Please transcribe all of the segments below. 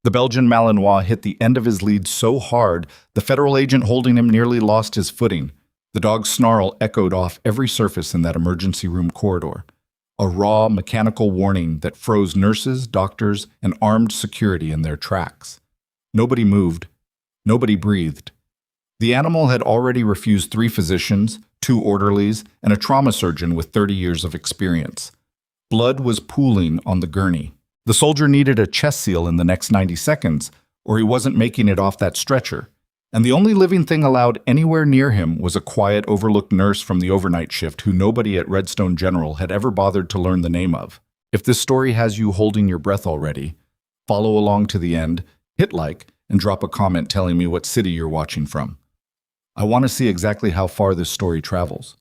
The Belgian Malinois hit the end of his lead so hard, the federal agent holding him nearly lost his footing. The dog's snarl echoed off every surface in that emergency room corridor. A raw, mechanical warning that froze nurses, doctors, and armed security in their tracks. Nobody moved. Nobody breathed. The animal had already refused 3 physicians, 2 orderlies, and a trauma surgeon with 30 years of experience. Blood was pooling on the gurney. The soldier needed a chest seal in the next 90 seconds, or he wasn't making it off that stretcher. And the only living thing allowed anywhere near him was a quiet, overlooked nurse from the overnight shift who nobody at Redstone General had ever bothered to learn the name of. If this story has you holding your breath already, follow along to the end, hit like, and drop a comment telling me what city you're watching from. I want to see exactly how far this story travels.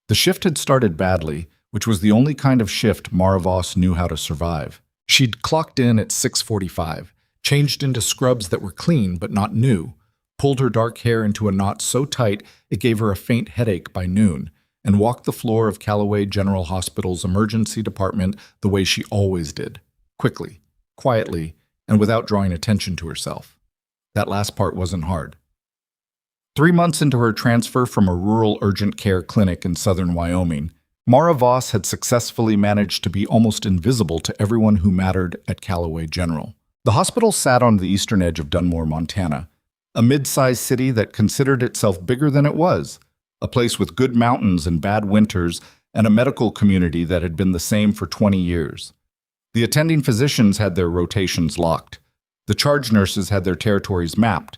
The shift had started badly, which was the only kind of shift Mara Voss knew how to survive. She'd clocked in at 6:45, changed into scrubs that were clean but not new, pulled her dark hair into a knot so tight it gave her a faint headache by noon, and walked the floor of Callaway General Hospital's emergency department the way she always did, quickly, quietly, and without drawing attention to herself. That last part wasn't hard. 3 months into her transfer from a rural urgent care clinic in southern Wyoming, Mara Voss had successfully managed to be almost invisible to everyone who mattered at Callaway General. The hospital sat on the eastern edge of Dunmore, Montana, a mid-sized city that considered itself bigger than it was, a place with good mountains and bad winters, and a medical community that had been the same for 20 years. The attending physicians had their rotations locked. The charge nurses had their territories mapped.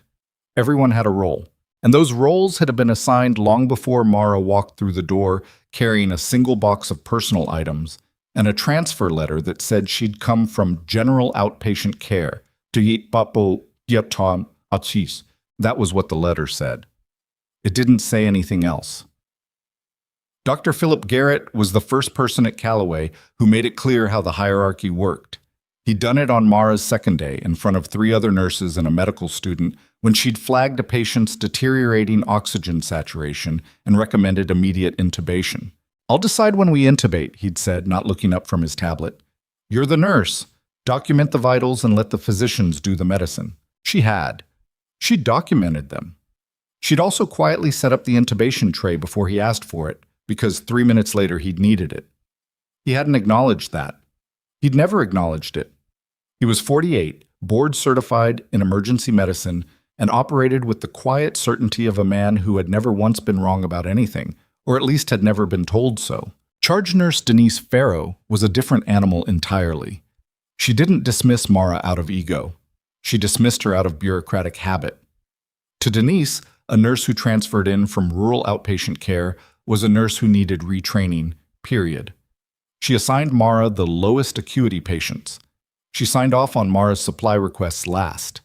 Everyone had a role. And those roles had been assigned long before Mara walked through the door carrying a single box of personal items and a transfer letter that said she'd come from general outpatient care to Yit Papo Diaptom Achis. That was what the letter said. It didn't say anything else. Dr. Philip Garrett was the first person at Callaway who made it clear how the hierarchy worked. He'd done it on Mara's second day in front of 3 other nurses and a medical student when she'd flagged a patient's deteriorating oxygen saturation and recommended immediate intubation. "I'll decide when we intubate," he'd said, not looking up from his tablet. "You're the nurse. Document the vitals and let the physicians do the medicine." She had. She'd documented them. She'd also quietly set up the intubation tray before he asked for it, because 3 minutes later he'd needed it. He hadn't acknowledged that. He'd never acknowledged it. He was 48, board certified in emergency medicine, and operated with the quiet certainty of a man who had never once been wrong about anything, or at least had never been told so. Charge nurse Denise Farrow was a different animal entirely. She didn't dismiss Mara out of ego. She dismissed her out of bureaucratic habit. To Denise, a nurse who transferred in from rural outpatient care was a nurse who needed retraining, period. She assigned Mara the lowest acuity patients. She signed off on Mara's supply requests last.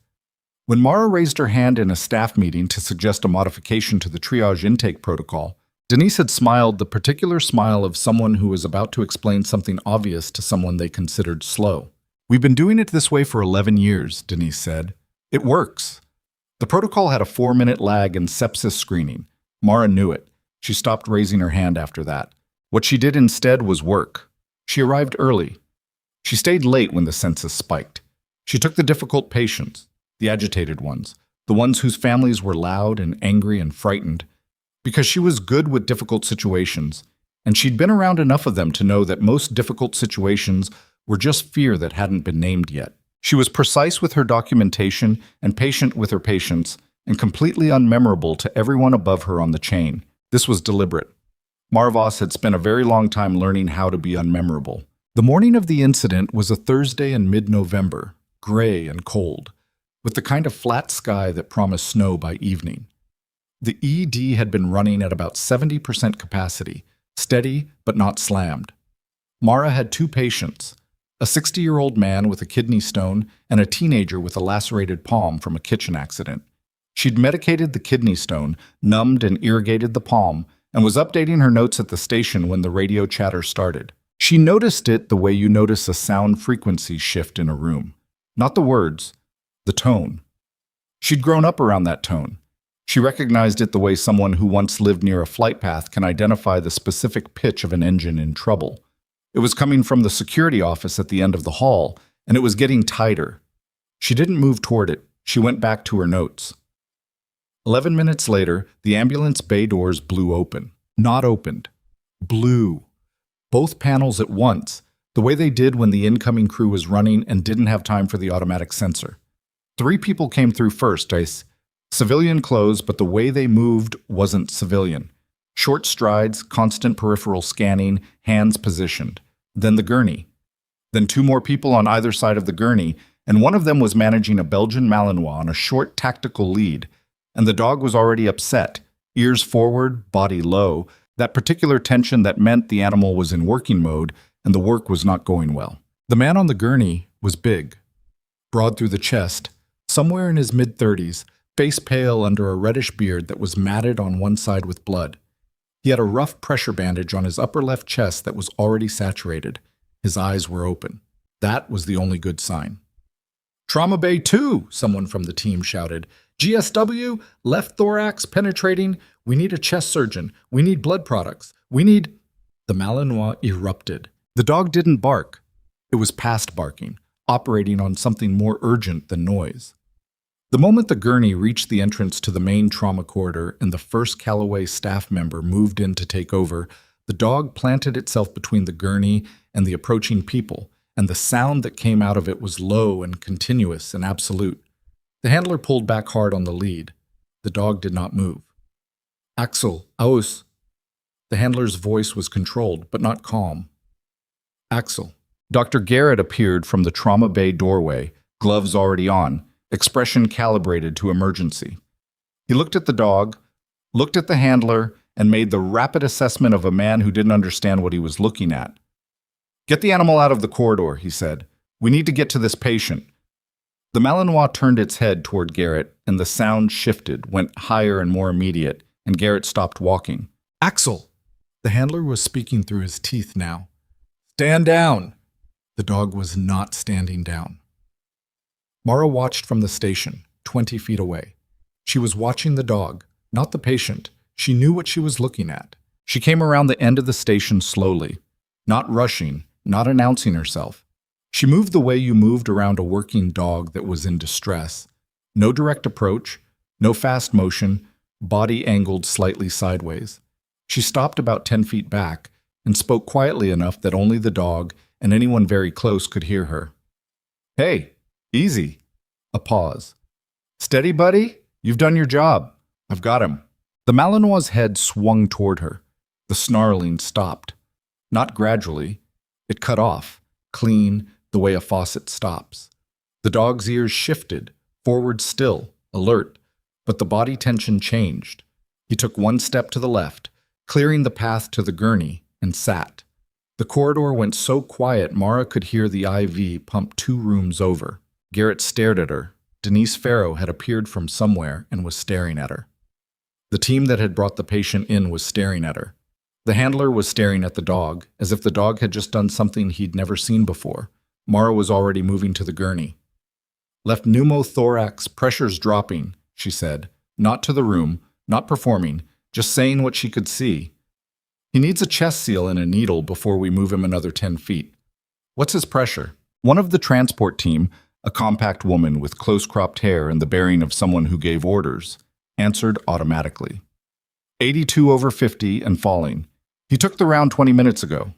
When Mara raised her hand in a staff meeting to suggest a modification to the triage intake protocol, Denise had smiled the particular smile of someone who was about to explain something obvious to someone they considered slow. "We've been doing it this way for 11 years, Denise said. "It works." The protocol had a 4-minute lag in sepsis screening. Mara knew it. She stopped raising her hand after that. What she did instead was work. She arrived early. She stayed late when the census spiked. She took the difficult patients, the agitated ones, the ones whose families were loud and angry and frightened, because she was good with difficult situations, and she'd been around enough of them to know that most difficult situations were just fear that hadn't been named yet. She was precise with her documentation and patient with her patients, and completely unmemorable to everyone above her on the chain. This was deliberate. Mara Voss had spent a very long time learning how to be unmemorable. The morning of the incident was a Thursday in mid-November, gray and cold, with the kind of flat sky that promised snow by evening. The ED had been running at about 70% capacity, steady but not slammed. Mara had 2 patients, a 60-year-old man with a kidney stone and a teenager with a lacerated palm from a kitchen accident. She'd medicated the kidney stone, numbed and irrigated the palm, and was updating her notes at the station when the radio chatter started. She noticed it the way you notice a sound frequency shift in a room. Not the words, the tone. She'd grown up around that tone. She recognized it the way someone who once lived near a flight path can identify the specific pitch of an engine in trouble. It was coming from the security office at the end of the hall, and it was getting tighter. She didn't move toward it. She went back to her notes. 11 minutes later, the ambulance bay doors blew open. Not opened. Blew. Both panels at once, the way they did when the incoming crew was running and didn't have time for the automatic sensor. 3 people came through first, civilian clothes, but the way they moved wasn't civilian. Short strides, constant peripheral scanning, hands positioned. Then the gurney. Then 2 more people on either side of the gurney, and one of them was managing a Belgian Malinois on a short tactical lead. And the dog was already upset, ears forward, body low, that particular tension that meant the animal was in working mode and the work was not going well. The man on the gurney was big, broad through the chest, somewhere in his mid-30s, face pale under a reddish beard that was matted on one side with blood. He had a rough pressure bandage on his upper left chest that was already saturated. His eyes were open. That was the only good sign. "Trauma Bay 2, someone from the team shouted. "GSW, left thorax penetrating. We need a chest surgeon. We need blood products. We need—" The Malinois erupted. The dog didn't bark. It was past barking, operating on something more urgent than noise. The moment the gurney reached the entrance to the main trauma corridor and the first Callaway staff member moved in to take over, the dog planted itself between the gurney and the approaching people, and the sound that came out of it was low and continuous and absolute. The handler pulled back hard on the lead. The dog did not move. "Axel, aus." The handler's voice was controlled, but not calm. "Axel." Dr. Garrett appeared from the trauma bay doorway, gloves already on, expression calibrated to emergency. He looked at the dog, looked at the handler, and made the rapid assessment of a man who didn't understand what he was looking at. "Get the animal out of the corridor," he said. "We need to get to this patient." The Malinois turned its head toward Garrett, and the sound shifted, went higher and more immediate, and Garrett stopped walking. "Axel!" The handler was speaking through his teeth now. "Stand down!" The dog was not standing down. Mara watched from the station, 20 feet away. She was watching the dog, not the patient. She knew what she was looking at. She came around the end of the station slowly, not rushing, not announcing herself. She moved the way you moved around a working dog that was in distress. No direct approach, no fast motion, body angled slightly sideways. She stopped about 10 feet back and spoke quietly enough that only the dog and anyone very close could hear her. "Hey, easy." A pause. "Steady, buddy? You've done your job. I've got him." The Malinois' head swung toward her. The snarling stopped. Not gradually. It cut off, clean, the way a faucet stops. The dog's ears shifted, forward still, alert, but the body tension changed. He took one step to the left, clearing the path to the gurney, and sat. The corridor went so quiet Mara could hear the IV pump 2 rooms over. Garrett stared at her. Denise Farrow had appeared from somewhere and was staring at her. The team that had brought the patient in was staring at her. The handler was staring at the dog, as if the dog had just done something he'd never seen before. Mara was already moving to the gurney. "Left pneumothorax, pressures dropping," she said. Not to the room, not performing, just saying what she could see. "He needs a chest seal and a needle before we move him another 10 feet. What's his pressure?" One of the transport team, a compact woman with close-cropped hair and the bearing of someone who gave orders, answered automatically. 82 over 50 and falling. He took the round 20 minutes ago.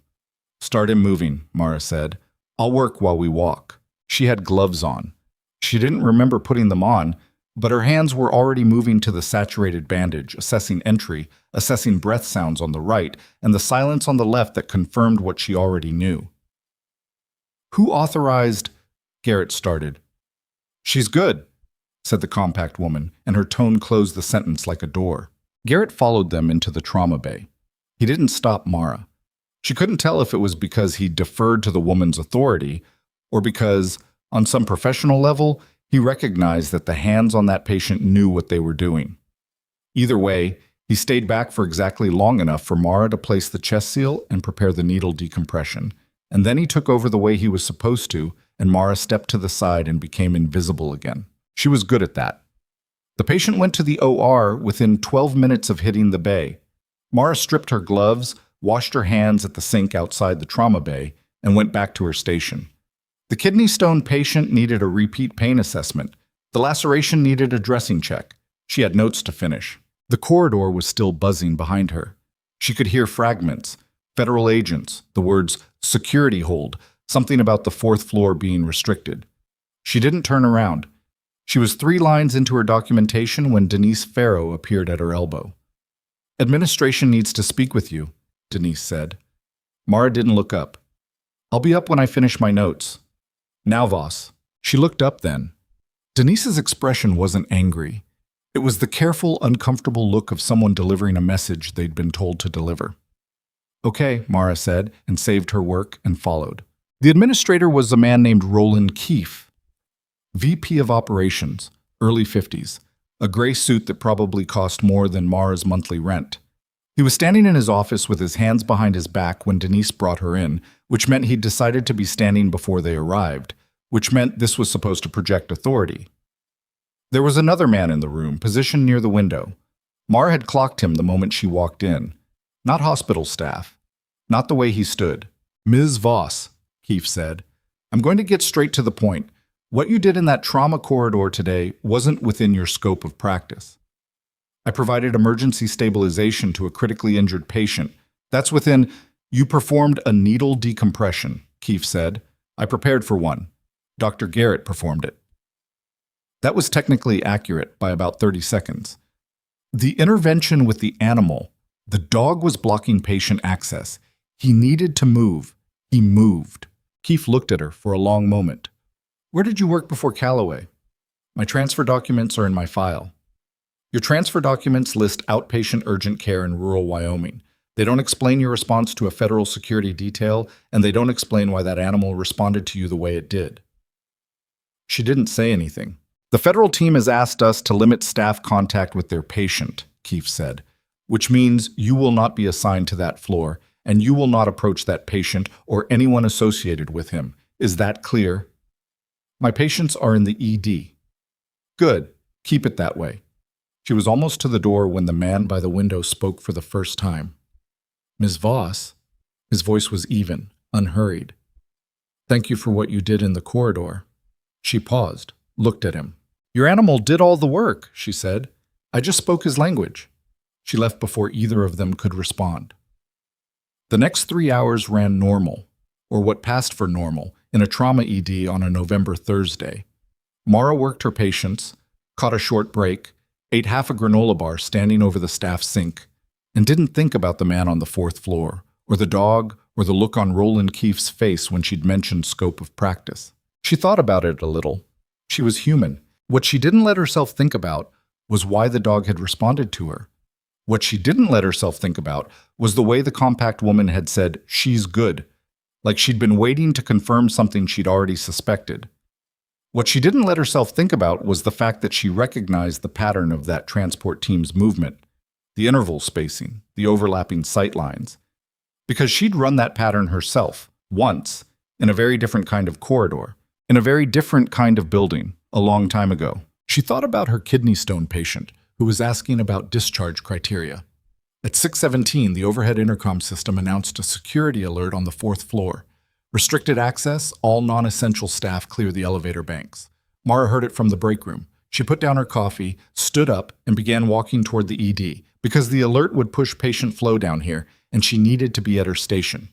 "Start him moving," Mara said. "I'll work while we walk." She had gloves on. She didn't remember putting them on, but her hands were already moving to the saturated bandage, assessing entry, assessing breath sounds on the right, and the silence on the left that confirmed what she already knew. "Who authorized—" Garrett started. "She's good," said the compact woman, and her tone closed the sentence like a door. Garrett followed them into the trauma bay. He didn't stop Mara. She couldn't tell if it was because he deferred to the woman's authority or because, on some professional level, he recognized that the hands on that patient knew what they were doing. Either way, he stayed back for exactly long enough for Mara to place the chest seal and prepare the needle decompression, and then he took over the way he was supposed to, and Mara stepped to the side and became invisible again. She was good at that. The patient went to the OR within 12 minutes of hitting the bay. Mara stripped her gloves, washed her hands at the sink outside the trauma bay, and went back to her station. The kidney stone patient needed a repeat pain assessment. The laceration needed a dressing check. She had notes to finish. The corridor was still buzzing behind her. She could hear fragments, federal agents, the words security hold, something about the fourth floor being restricted. She didn't turn around. She was 3 lines into her documentation when Denise Farrow appeared at her elbow. "Administration needs to speak with you," Denise said. Mara didn't look up. "I'll be up when I finish my notes." "Now, Voss." She looked up then. Denise's expression wasn't angry. It was the careful, uncomfortable look of someone delivering a message they'd been told to deliver. "Okay," Mara said, and saved her work and followed. The administrator was a man named Roland Keefe, VP of Operations, early 50s, a gray suit that probably cost more than Mara's monthly rent. He was standing in his office with his hands behind his back when Denise brought her in, which meant he'd decided to be standing before they arrived, which meant this was supposed to project authority. There was another man in the room, positioned near the window. Mara had clocked him the moment she walked in. Not hospital staff. Not the way he stood. "Ms. Voss," Keefe said, "I'm going to get straight to the point. What you did in that trauma corridor today wasn't within your scope of practice. I provided emergency stabilization to a critically injured patient. That's within... You performed a needle decompression," Keefe said. "I prepared for one. Dr. Garrett performed it." That was technically accurate by about 30 seconds. The intervention with the animal, the dog was blocking patient access. He needed to move. He moved. Keefe looked at her for a long moment. "Where did you work before Callaway?" "My transfer documents are in my file." "Your transfer documents list outpatient urgent care in rural Wyoming. They don't explain your response to a federal security detail, and they don't explain why that animal responded to you the way it did." She didn't say anything. "The federal team has asked us to limit staff contact with their patient," Keefe said, "which means you will not be assigned to that floor, and you will not approach that patient or anyone associated with him. Is that clear?" "My patients are in the ED." "Good. Keep it that way." She was almost to the door when the man by the window spoke for the first time. "Ms. Voss," his voice was even, unhurried. "Thank you for what you did in the corridor." She paused, looked at him. "Your animal did all the work," she said. "I just spoke his language." She left before either of them could respond. The next 3 hours ran normal, or what passed for normal, in a trauma ED on a November Thursday. Mara worked her patients, caught a short break, ate half a granola bar standing over the staff sink, and didn't think about the man on the 4th floor, or the dog, or the look on Roland Keefe's face when she'd mentioned scope of practice. She thought about it a little. She was human. What she didn't let herself think about was why the dog had responded to her. What she didn't let herself think about was the way the compact woman had said, "She's good," like she'd been waiting to confirm something she'd already suspected. What she didn't let herself think about was the fact that she recognized the pattern of that transport team's movement, the interval spacing, the overlapping sight lines. Because she'd run that pattern herself, once, in a very different kind of corridor, in a very different kind of building, a long time ago. She thought about her kidney stone patient, who was asking about discharge criteria. At 6:17, the overhead intercom system announced a security alert on the 4th floor. Restricted access, all non-essential staff clear the elevator banks. Mara heard it from the break room. She put down her coffee, stood up, and began walking toward the ED, because the alert would push patient flow down here, and she needed to be at her station.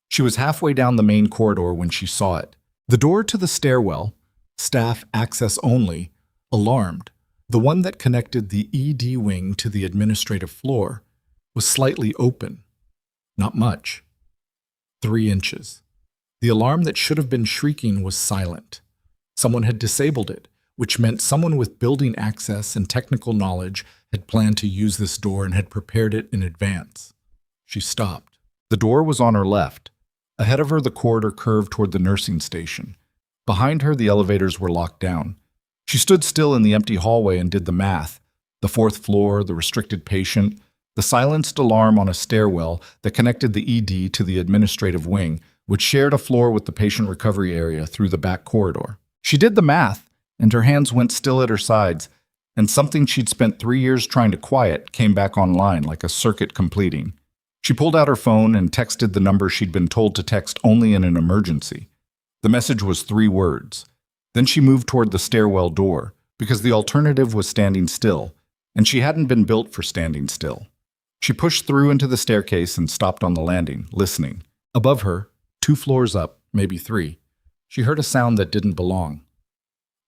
She was halfway down the main corridor when she saw it. The door to the stairwell, staff access only, alarmed, the one that connected the ED wing to the administrative floor, was slightly open. Not much. 3 inches. The alarm that should have been shrieking was silent. Someone had disabled it, which meant someone with building access and technical knowledge had planned to use this door and had prepared it in advance. She stopped. The door was on her left. Ahead of her, the corridor curved toward the nursing station. Behind her, the elevators were locked down. She stood still in the empty hallway and did the math. The 4th floor, the restricted patient, the silenced alarm on a stairwell that connected the ED to the administrative wing, which shared a floor with the patient recovery area through the back corridor. She did the math, and her hands went still at her sides, and something she'd spent 3 years trying to quiet came back online like a circuit completing. She pulled out her phone and texted the number she'd been told to text only in an emergency. The message was 3 words. Then she moved toward the stairwell door, because the alternative was standing still, and she hadn't been built for standing still. She pushed through into the staircase and stopped on the landing, listening. Above her, 2 floors up, maybe 3, she heard a sound that didn't belong.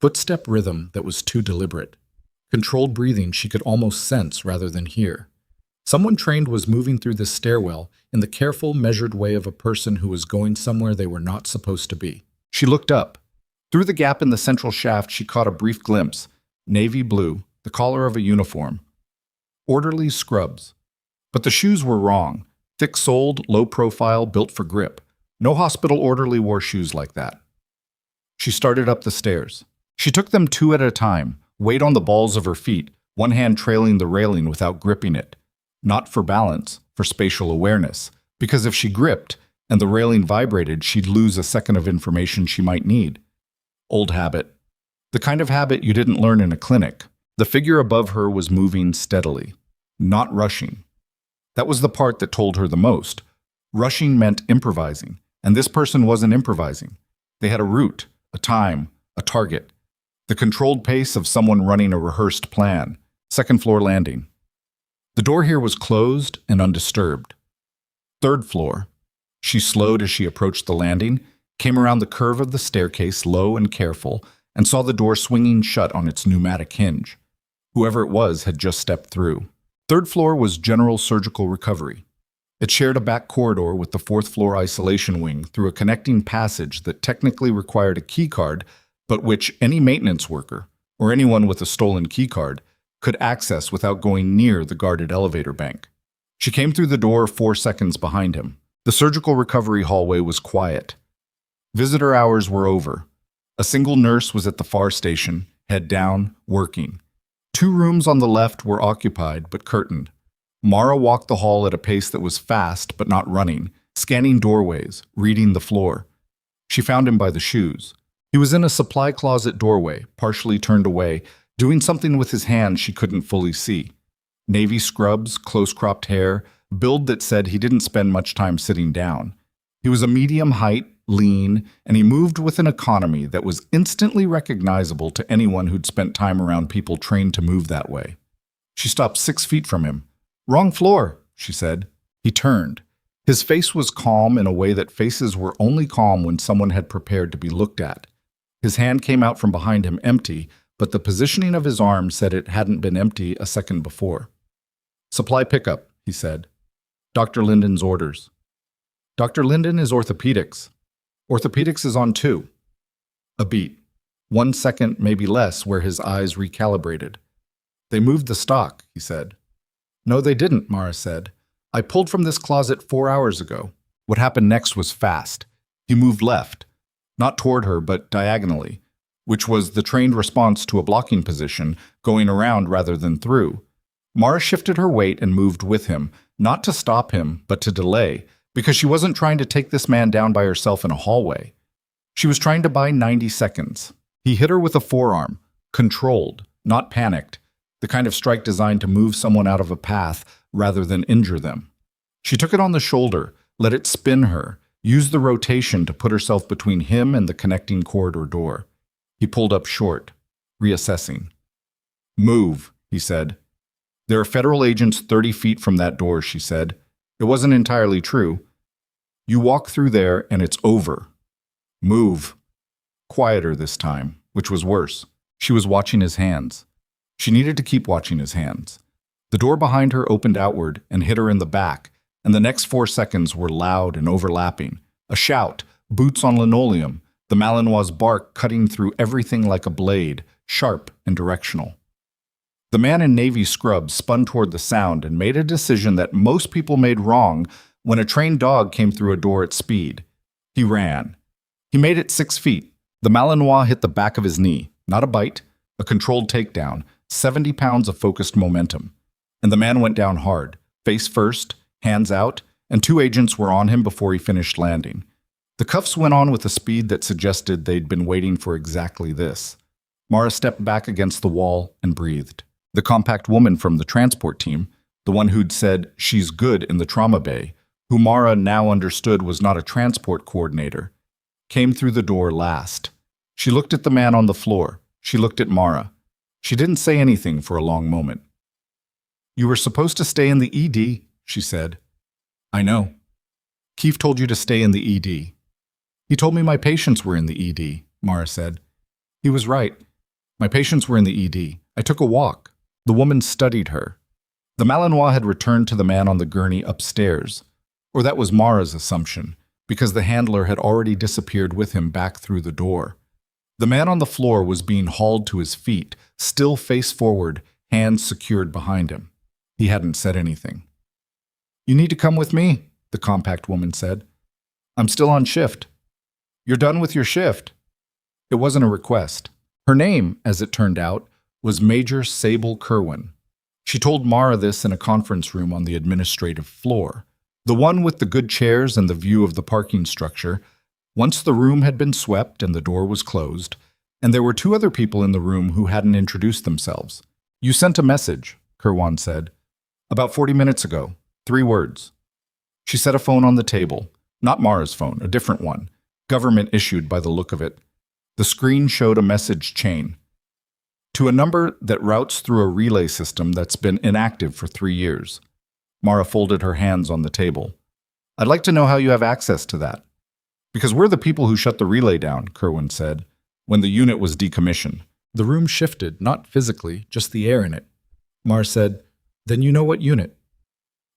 Footstep rhythm that was too deliberate. Controlled breathing she could almost sense rather than hear. Someone trained was moving through this stairwell in the careful, measured way of a person who was going somewhere they were not supposed to be. She looked up. Through the gap in the central shaft, she caught a brief glimpse. Navy blue, the collar of a uniform. Orderly scrubs. But the shoes were wrong. Thick-soled, low-profile, built for grip. No hospital orderly wore shoes like that. She started up the stairs. She took them 2 at a time, weight on the balls of her feet, one hand trailing the railing without gripping it. Not for balance, for spatial awareness, because if she gripped and the railing vibrated, she'd lose a second of information she might need. Old habit. The kind of habit you didn't learn in a clinic. The figure above her was moving steadily, not rushing. That was the part that told her the most. Rushing meant improvising, and this person wasn't improvising. They had a route, a time, a target. The controlled pace of someone running a rehearsed plan. 2nd floor landing. The door here was closed and undisturbed. 3rd floor. She slowed as she approached the landing, came around the curve of the staircase, low and careful, and saw the door swinging shut on its pneumatic hinge. Whoever it was had just stepped through. 3rd floor was general surgical recovery. It shared a back corridor with the 4th floor isolation wing through a connecting passage that technically required a key card, but which any maintenance worker, or anyone with a stolen key card, could access without going near the guarded elevator bank. She came through the door 4 seconds behind him. The surgical recovery hallway was quiet. Visitor hours were over. A single nurse was at the far station, head down, working. 2 rooms on the left were occupied but curtained. Mara walked the hall at a pace that was fast but not running, scanning doorways, reading the floor. She found him by the shoes. He was in a supply closet doorway, partially turned away, doing something with his hands she couldn't fully see. Navy scrubs, close-cropped hair, build that said he didn't spend much time sitting down. He was a medium height, lean, and he moved with an economy that was instantly recognizable to anyone who'd spent time around people trained to move that way. She stopped 6 feet from him. "Wrong floor," she said. He turned. His face was calm in a way that faces were only calm when someone had prepared to be looked at. His hand came out from behind him empty, but the positioning of his arm said it hadn't been empty a second before. "Supply pickup," he said. "Dr. Linden's orders." "Dr. Linden is orthopedics." "Orthopedics is on 2. A beat. 1 second, maybe less, where his eyes recalibrated. "They moved the stock," he said. "No, they didn't," Mara said. "I pulled from this closet 4 hours ago." What happened next was fast. He moved left. Not toward her, but diagonally, which was the trained response to a blocking position, going around rather than through. Mara shifted her weight and moved with him, not to stop him, but to delay, because she wasn't trying to take this man down by herself in a hallway. She was trying to buy 90 seconds. He hit her with a forearm, controlled, not panicked, the kind of strike designed to move someone out of a path rather than injure them. She took it on the shoulder, let it spin her, used the rotation to put herself between him and the connecting corridor door. He pulled up short, reassessing. "Move," he said. "There are federal agents 30 feet from that door," she said. It wasn't entirely true. "You walk through there and it's over. Move." Quieter this time, which was worse. She was watching his hands. She needed to keep watching his hands. The door behind her opened outward and hit her in the back, and the next 4 seconds were loud and overlapping. A shout, boots on linoleum, the Malinois' bark cutting through everything like a blade, sharp and directional. The man in navy scrubs spun toward the sound and made a decision that most people made wrong when a trained dog came through a door at speed. He ran. He made it 6 feet. The Malinois hit the back of his knee, not a bite, a controlled takedown, 70 pounds of focused momentum. And the man went down hard, face first, hands out, and 2 agents were on him before he finished landing. The cuffs went on with a speed that suggested they'd been waiting for exactly this. Mara stepped back against the wall and breathed. The compact woman from the transport team, the one who'd said she's good in the trauma bay, who Mara now understood was not a transport coordinator. came through the door last. She looked at the man on the floor. She looked at Mara. She didn't say anything for a long moment. "You were supposed to stay in the ED," she said. "I know. Keith told you to stay in the ED." "He told me my patients were in the ED," Mara said. "He was right. My patients were in the ED. I took a walk." The woman studied her. The Malinois had returned to the man on the gurney upstairs, or that was Mara's assumption, because the handler had already disappeared with him back through the door. The man on the floor was being hauled to his feet, still face forward, hands secured behind him. He hadn't said anything. "You need to come with me," the compact woman said. "I'm still on shift." "You're done with your shift." It wasn't a request. Her name, as it turned out, was Major Sable Kerwin. She told Mara this in a conference room on the administrative floor, the one with the good chairs and the view of the parking structure. Once the room had been swept and the door was closed, and there were two other people in the room who hadn't introduced themselves. "You sent a message," Kerwan said. "About 40 minutes ago. 3 words." She set a phone on the table. Not Mara's phone, a different one, government issued by the look of it. The screen showed a message chain. "To a number that routes through a relay system that's been inactive for 3 years." Mara folded her hands on the table. "I'd like to know how you have access to that." "Because we're the people who shut the relay down," Kerwin said, "when the unit was decommissioned." The room shifted, not physically, just the air in it. Mara said, "Then you know what unit?"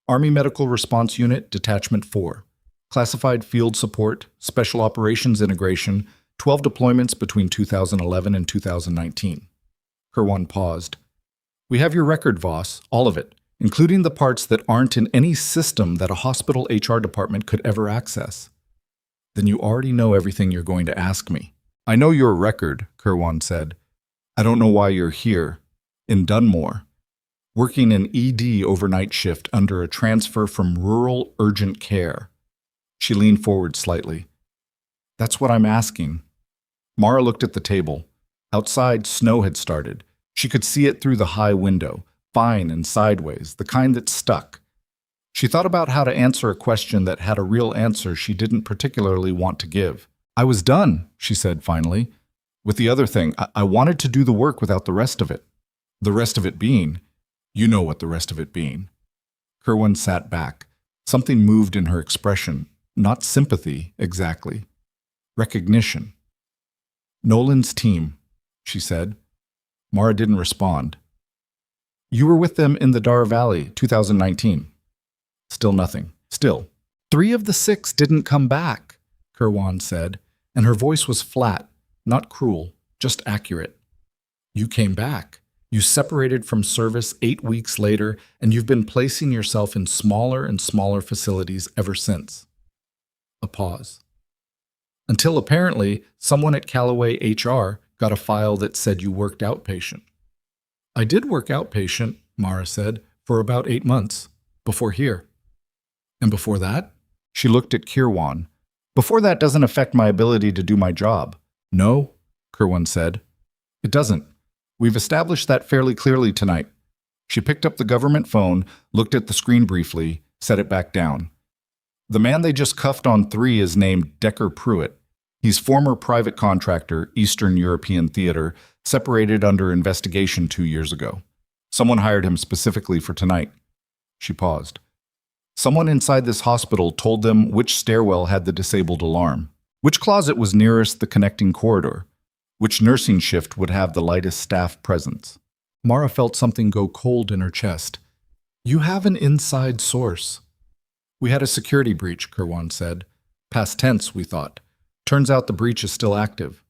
"Army Medical Response Unit, Detachment 4. Classified Field Support, Special Operations Integration, 12 deployments between 2011 and 2019. Kerwan paused. "We have your record, Voss, all of it, including the parts that aren't in any system that a hospital HR department could ever access." "Then you already know everything you're going to ask me." "I know your record," Kerwan said. "I don't know why you're here, in Dunmore, working an ED overnight shift under a transfer from rural urgent care." She leaned forward slightly. "That's what I'm asking." Mara looked at the table. Outside, snow had started. She could see it through the high window, fine and sideways, the kind that stuck. She thought about how to answer a question that had a real answer she didn't particularly want to give. "I was done," she said finally, "with the other thing. I wanted to do the work without the rest of it." "The rest of it being?" "You know what the rest of it being." Kerwin sat back. Something moved in her expression. Not sympathy, exactly. Recognition. "Nolan's team," she said. Mara didn't respond. "You were with them in the Dar Valley, 2019. Still nothing. Still. 3 of the 6 didn't come back," Kerwan said, and her voice was flat, not cruel, just accurate. "You came back. You separated from service 8 weeks later, and you've been placing yourself in smaller and smaller facilities ever since." A pause. "Until apparently someone at Callaway HR got a file that said you worked outpatient." "I did work outpatient," Mara said, "for about 8 months. Before here." "And before that?" She looked at Kirwan. "Before that doesn't affect my ability to do my job." "No," Kerwan said. "It doesn't. We've established that fairly clearly tonight." She picked up the government phone, looked at the screen briefly, set it back down. "The man they just cuffed on 3 is named Decker Pruitt. He's former private contractor, Eastern European Theater, separated under investigation 2 years ago. Someone hired him specifically for tonight." She paused. "Someone inside this hospital told them which stairwell had the disabled alarm, which closet was nearest the connecting corridor, which nursing shift would have the lightest staff presence." Mara felt something go cold in her chest. "You have an inside source." "We had a security breach," Kerwan said. "Past tense, we thought. Turns out the breach is still active."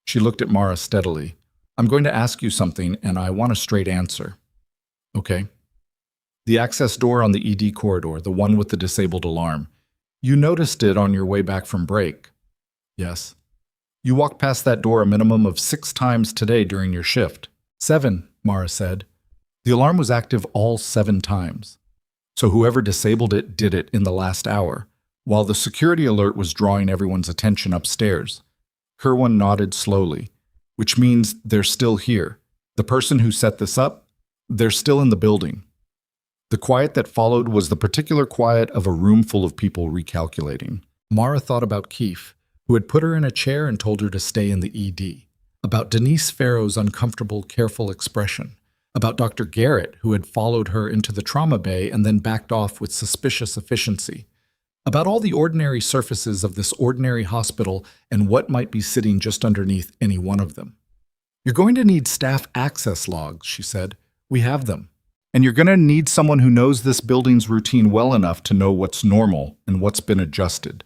She looked at Mara steadily. "I'm going to ask you something, and I want a straight answer." "Okay." "The access door on the ED corridor, the one with the disabled alarm. You noticed it on your way back from break." "Yes." "You walked past that door a minimum of 6 times today during your shift." 7, Mara said. "The alarm was active all 7 times. So whoever disabled it did it in the last hour, while the security alert was drawing everyone's attention upstairs." Kerwin nodded slowly. "Which means they're still here. The person who set this up, they're still in the building." The quiet that followed was the particular quiet of a room full of people recalculating. Mara thought about Keith, who had put her in a chair and told her to stay in the ED, about Denise Farrow's uncomfortable, careful expression, about Dr. Garrett, who had followed her into the trauma bay and then backed off with suspicious efficiency, about all the ordinary surfaces of this ordinary hospital and what might be sitting just underneath any one of them. "You're going to need staff access logs," she said. "We have them. And you're going to need someone who knows this building's routine well enough to know what's normal and what's been adjusted."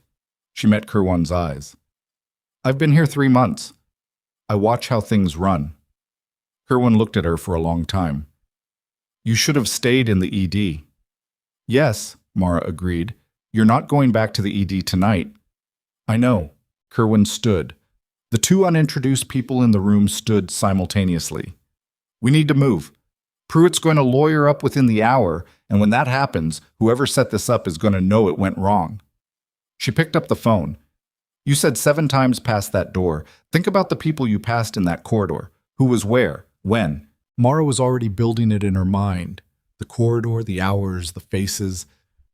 She met Kirwan's eyes. "I've been here 3 months. I watch how things run." Kirwan looked at her for a long time. "You should have stayed in the ED." "Yes," Mara agreed. "You're not going back to the ED tonight." "I know." Kirwan stood. The two unintroduced people in the room stood simultaneously. "We need to move. Pruitt's going to lawyer up within the hour, and when that happens, whoever set this up is going to know it went wrong." She picked up the phone. "You said 7 times past that door. Think about the people you passed in that corridor. Who was where? When?" Mara was already building it in her mind. The corridor, the hours, the faces.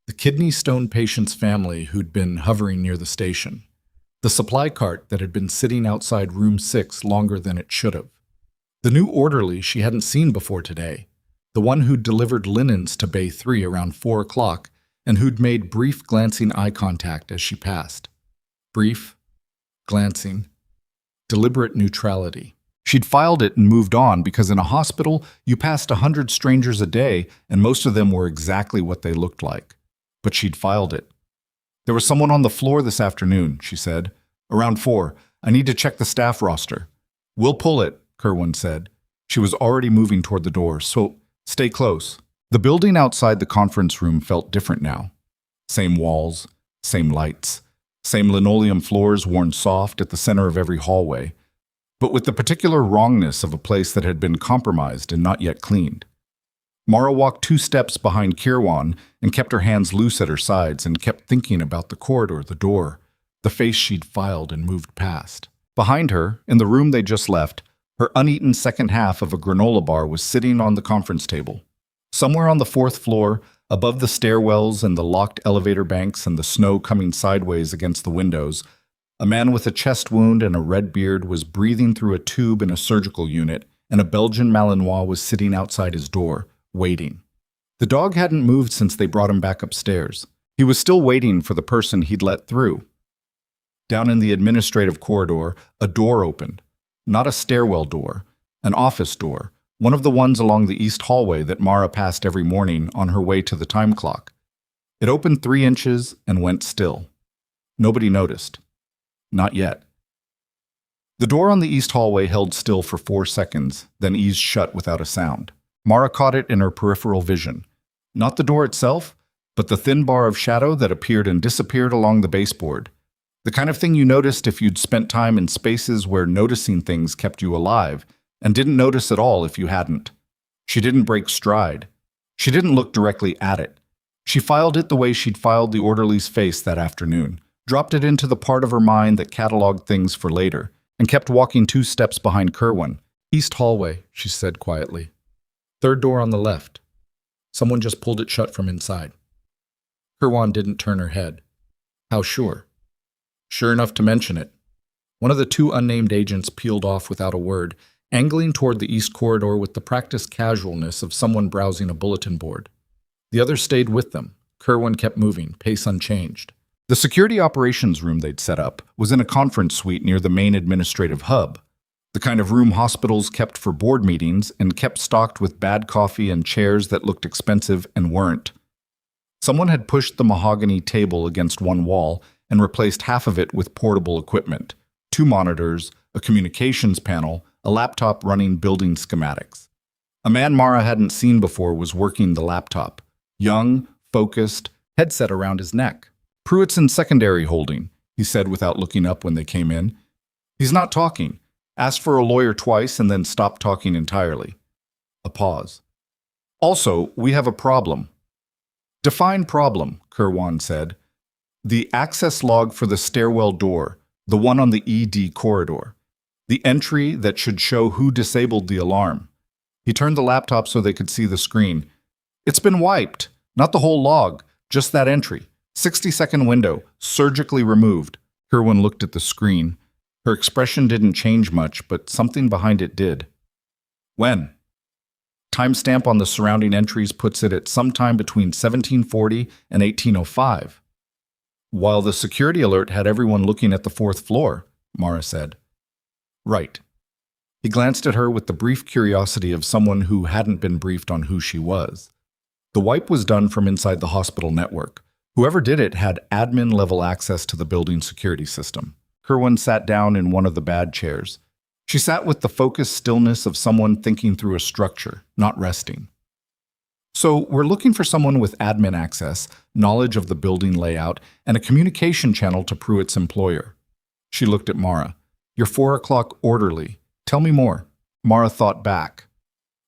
The kidney stone patient's family who'd been hovering near the station. The supply cart that had been sitting outside room 6 longer than it should have. The new orderly she hadn't seen before today. The one who'd delivered linens to Bay 3 around 4 o'clock and who'd made brief glancing eye contact as she passed. Brief, glancing, deliberate neutrality. She'd filed it and moved on because in a hospital, you passed 100 strangers a day and most of them were exactly what they looked like. But she'd filed it. "There was someone on the floor this afternoon," she said. "Around 4. I need to check the staff roster." "We'll pull it," Kirwan said. She was already moving toward the door, "so stay close." The building outside the conference room felt different now. Same walls, same lights, same linoleum floors worn soft at the center of every hallway, but with the particular wrongness of a place that had been compromised and not yet cleaned. Mara walked 2 steps behind Kirwan and kept her hands loose at her sides and kept thinking about the corridor, the door, the face she'd filed and moved past. Behind her, in the room they just left, her uneaten second half of a granola bar was sitting on the conference table. Somewhere on the 4th floor, above the stairwells and the locked elevator banks and the snow coming sideways against the windows, a man with a chest wound and a red beard was breathing through a tube in a surgical unit, and a Belgian Malinois was sitting outside his door, waiting. The dog hadn't moved since they brought him back upstairs. He was still waiting for the person he'd let through. Down in the administrative corridor, a door opened. Not a stairwell door, an office door, one of the ones along the east hallway that Mara passed every morning on her way to the time clock. It opened 3 inches and went still. Nobody noticed. Not yet. The door on the east hallway held still for 4 seconds, then eased shut without a sound. Mara caught it in her peripheral vision. Not the door itself, but the thin bar of shadow that appeared and disappeared along the baseboard. The kind of thing you noticed if you'd spent time in spaces where noticing things kept you alive, and didn't notice at all if you hadn't. She didn't break stride. She didn't look directly at it. She filed it the way she'd filed the orderly's face that afternoon, dropped it into the part of her mind that cataloged things for later, and kept walking 2 steps behind Kirwan. "East hallway," she said quietly. "3rd door on the left. Someone just pulled it shut from inside." Kirwan didn't turn her head. "How sure?" "Sure enough to mention it." One of the 2 unnamed agents peeled off without a word, angling toward the east corridor with the practiced casualness of someone browsing a bulletin board. The other stayed with them. Kirwan kept moving, pace unchanged. The security operations room they'd set up was in a conference suite near the main administrative hub, the kind of room hospitals kept for board meetings and kept stocked with bad coffee and chairs that looked expensive and weren't. Someone had pushed the mahogany table against one wall and replaced half of it with portable equipment, 2 monitors, a communications panel, a laptop running building schematics. A man Mara hadn't seen before was working the laptop. Young, focused, headset around his neck. "Pruitt's in secondary holding," he said without looking up when they came in. "He's not talking. Asked for a lawyer twice and then stopped talking entirely." A pause. "Also, we have a problem." "Define problem," Kirwan said. "The access log for the stairwell door, the one on the ED corridor. The entry that should show who disabled the alarm." He turned the laptop so they could see the screen. "It's been wiped. Not the whole log, just that entry. 60-second window, surgically removed." Kerwin looked at the screen. Her expression didn't change much, but something behind it did. When? Timestamp on the surrounding entries puts it at sometime between 1740 and 1805. While the security alert had everyone looking at the fourth floor, Mara said. Right. He glanced at her with the brief curiosity of someone who hadn't been briefed on who she was. The wipe was done from inside the hospital network. Whoever did it had admin-level access to the building security system. Kerwin sat down in one of the bad chairs. She sat with the focused stillness of someone thinking through a structure, not resting. So we're looking for someone with admin access, knowledge of the building layout, and a communication channel to Pruitt's employer. She looked at Mara. You're 4 o'clock orderly. Tell me more. Mara thought back.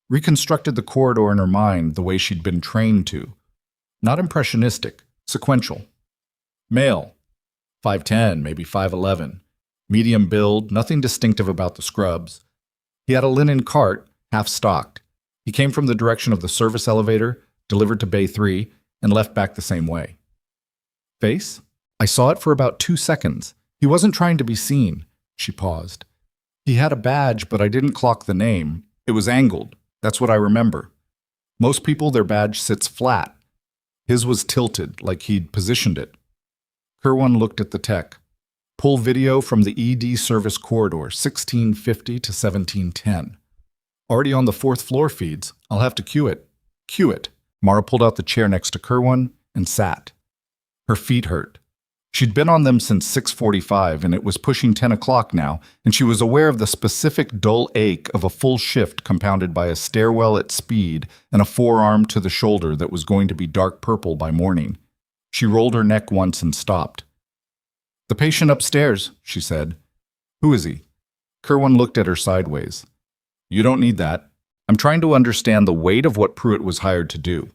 Reconstructed the corridor in her mind the way she'd been trained to. Not impressionistic, sequential. Male. 5'10", maybe 5'11". Medium build, nothing distinctive about the scrubs. He had a linen cart, half stocked. He came from the direction of the service elevator, delivered to Bay 3, and left back the same way. Face? I saw it for about 2 seconds. He wasn't trying to be seen. She paused. He had a badge, but I didn't clock the name. It was angled. That's what I remember. Most people, their badge sits flat. His was tilted, like he'd positioned it. Kerwin looked at the tech. Pull video from the ED service corridor, 1650 to 1710. Already on the 4th floor feeds. I'll have to cue it. Cue it. Mara pulled out the chair next to Kerwin and sat. Her feet hurt. She'd been on them since 6:45, and it was pushing 10 o'clock now, and she was aware of the specific dull ache of a full shift compounded by a stairwell at speed and a forearm to the shoulder that was going to be dark purple by morning. She rolled her neck once and stopped. The patient upstairs, she said. Who is he? Kerwin looked at her sideways. You don't need that. I'm trying to understand the weight of what Pruitt was hired to do.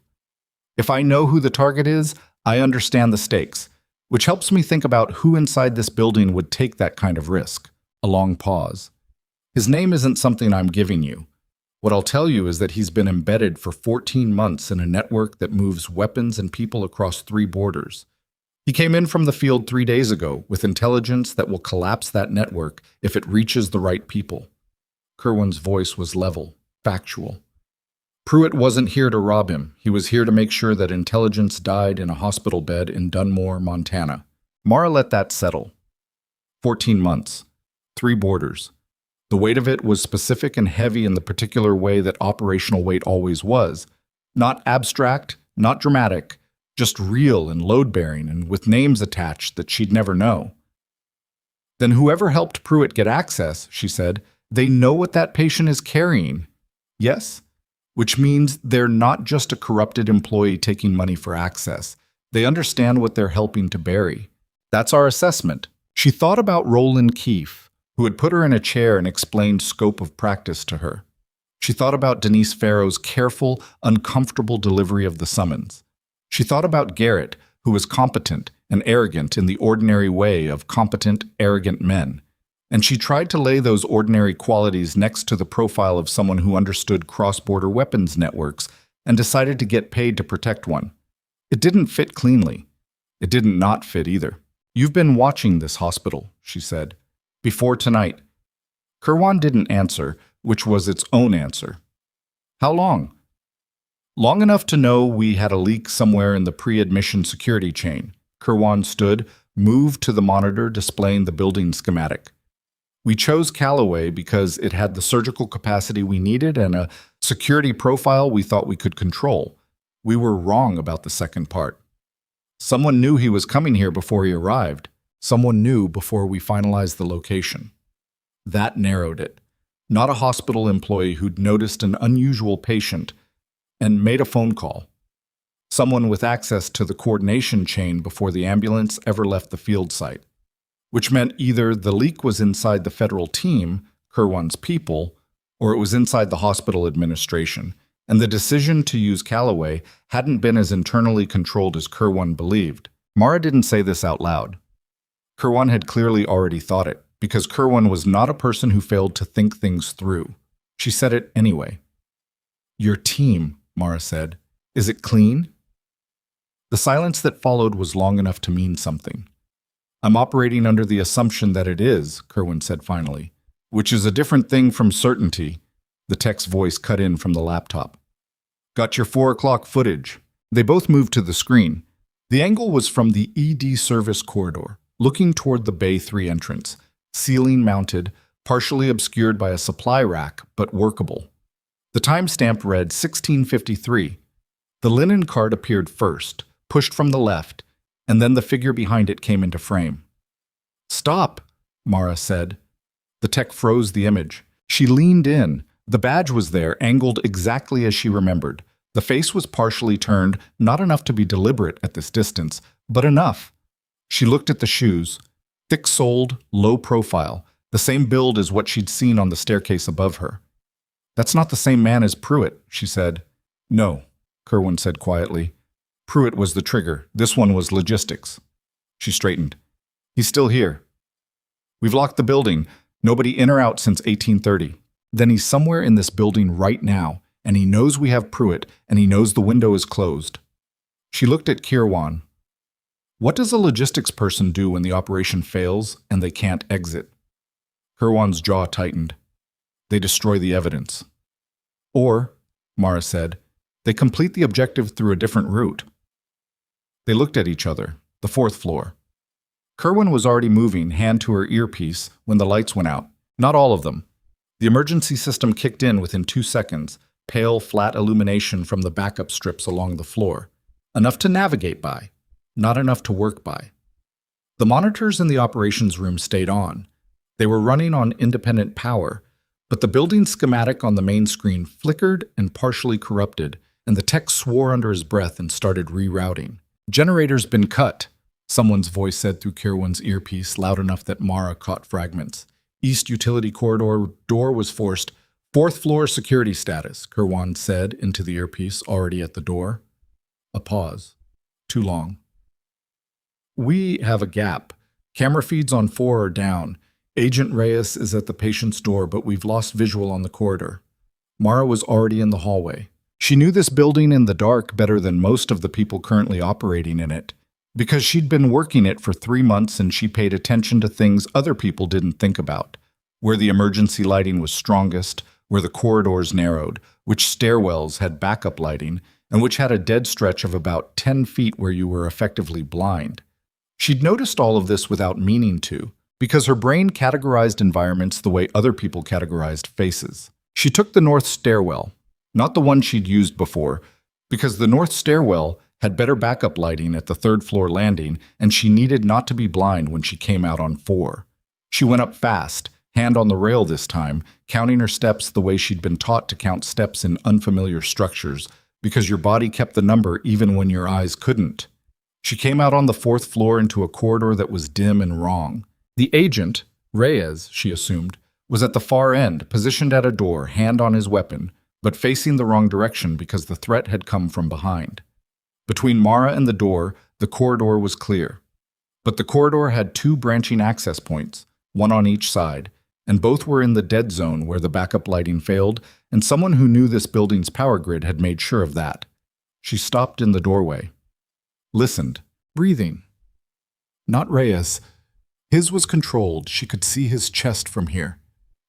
If I know who the target is, I understand the stakes, which helps me think about who inside this building would take that kind of risk. A long pause. His name isn't something I'm giving you. What I'll tell you is that he's been embedded for 14 months in a network that moves weapons and people across 3 borders. He came in from the field 3 days ago with intelligence that will collapse that network if it reaches the right people. Kerwin's voice was level, factual. Pruitt wasn't here to rob him. He was here to make sure that intelligence died in a hospital bed in Dunmore, Montana. Mara let that settle. 14 months. 3 borders. The weight of it was specific and heavy in the particular way that operational weight always was. Not abstract, not dramatic, just real and load-bearing and with names attached that she'd never know. Then whoever helped Pruitt get access, she said, they know what that patient is carrying. Yes? Which means they're not just a corrupted employee taking money for access. They understand what they're helping to bury. That's our assessment. She thought about Roland Keefe, who had put her in a chair and explained scope of practice to her. She thought about Denise Farrow's careful, uncomfortable delivery of the summons. She thought about Garrett, who was competent and arrogant in the ordinary way of competent, arrogant men. And she tried to lay those ordinary qualities next to the profile of someone who understood cross-border weapons networks and decided to get paid to protect one. It didn't fit cleanly. It didn't not fit either. You've been watching this hospital, she said. Before tonight. Kerwin didn't answer, which was its own answer. How long? Long enough to know we had a leak somewhere in the pre-admission security chain. Kerwin stood, moved to the monitor displaying the building schematic. We chose Callaway because it had the surgical capacity we needed and a security profile we thought we could control. We were wrong about the second part. Someone knew he was coming here before he arrived. Someone knew before we finalized the location. That narrowed it. Not a hospital employee who'd noticed an unusual patient and made a phone call. Someone with access to the coordination chain before the ambulance ever left the field site. Which meant either the leak was inside the federal team, Kerwin's people, or it was inside the hospital administration, and the decision to use Callaway hadn't been as internally controlled as Kerwin believed. Mara didn't say this out loud. Kerwin had clearly already thought it, because Kerwin was not a person who failed to think things through. She said it anyway. Your team, Mara said. Is it clean? The silence that followed was long enough to mean something. I'm operating under the assumption that it is, Kerwin said finally, which is a different thing from certainty. The tech's voice cut in from the laptop. Got your 4 o'clock footage. They both moved to the screen. The angle was from the ED service corridor, looking toward the Bay 3 entrance, ceiling mounted, partially obscured by a supply rack, but workable. The timestamp read 1653. The linen cart appeared first, pushed from the left, and then the figure behind it came into frame. Stop, Mara said. The tech froze the image. She leaned in. The badge was there, angled exactly as she remembered. The face was partially turned, not enough to be deliberate at this distance, but enough. She looked at the shoes. Thick-soled, low profile, the same build as what she'd seen on the staircase above her. That's not the same man as Pruitt, she said. No, Kerwin said quietly. Pruitt was the trigger. This one was logistics. She straightened. He's still here. We've locked the building. Nobody in or out since 1830. Then he's somewhere in this building right now, and he knows we have Pruitt, and he knows the window is closed. She looked at Kirwan. What does a logistics person do when the operation fails and they can't exit? Kirwan's jaw tightened. They destroy the evidence. Or, Mara said, they complete the objective through a different route. They looked at each other, the 4th floor. Kerwin was already moving, hand to her earpiece, when the lights went out. Not all of them. The emergency system kicked in within 2 seconds, pale, flat illumination from the backup strips along the floor. Enough to navigate by, not enough to work by. The monitors in the operations room stayed on. They were running on independent power, but the building schematic on the main screen flickered and partially corrupted, and the tech swore under his breath and started rerouting. Generator's been cut, someone's voice said through Kirwan's earpiece, loud enough that Mara caught fragments. East utility corridor door was forced. 4th floor security status, Kerwan said into the earpiece, already at the door. A pause. Too long. We have a gap. Camera feeds on 4 are down. Agent Reyes is at the patient's door, but we've lost visual on the corridor. Mara was already in the hallway. She knew this building in the dark better than most of the people currently operating in it, because she'd been working it for 3 months and she paid attention to things other people didn't think about, where the emergency lighting was strongest, where the corridors narrowed, which stairwells had backup lighting, and which had a dead stretch of about 10 feet where you were effectively blind. She'd noticed all of this without meaning to, because her brain categorized environments the way other people categorized faces. She took the north stairwell, not the one she'd used before, because the north stairwell had better backup lighting at the 3rd floor landing, and she needed not to be blind when she came out on 4. She went up fast, hand on the rail this time, counting her steps the way she'd been taught to count steps in unfamiliar structures, because your body kept the number even when your eyes couldn't. She came out on the 4th floor into a corridor that was dim and wrong. The agent, Reyes, she assumed, was at the far end, positioned at a door, hand on his weapon, but facing the wrong direction because the threat had come from behind. Between Mara and the door, the corridor was clear. But the corridor had 2 branching access points, one on each side, and both were in the dead zone where the backup lighting failed, and someone who knew this building's power grid had made sure of that. She stopped in the doorway. Listened, breathing. Not Reyes. His was controlled. She could see his chest from here.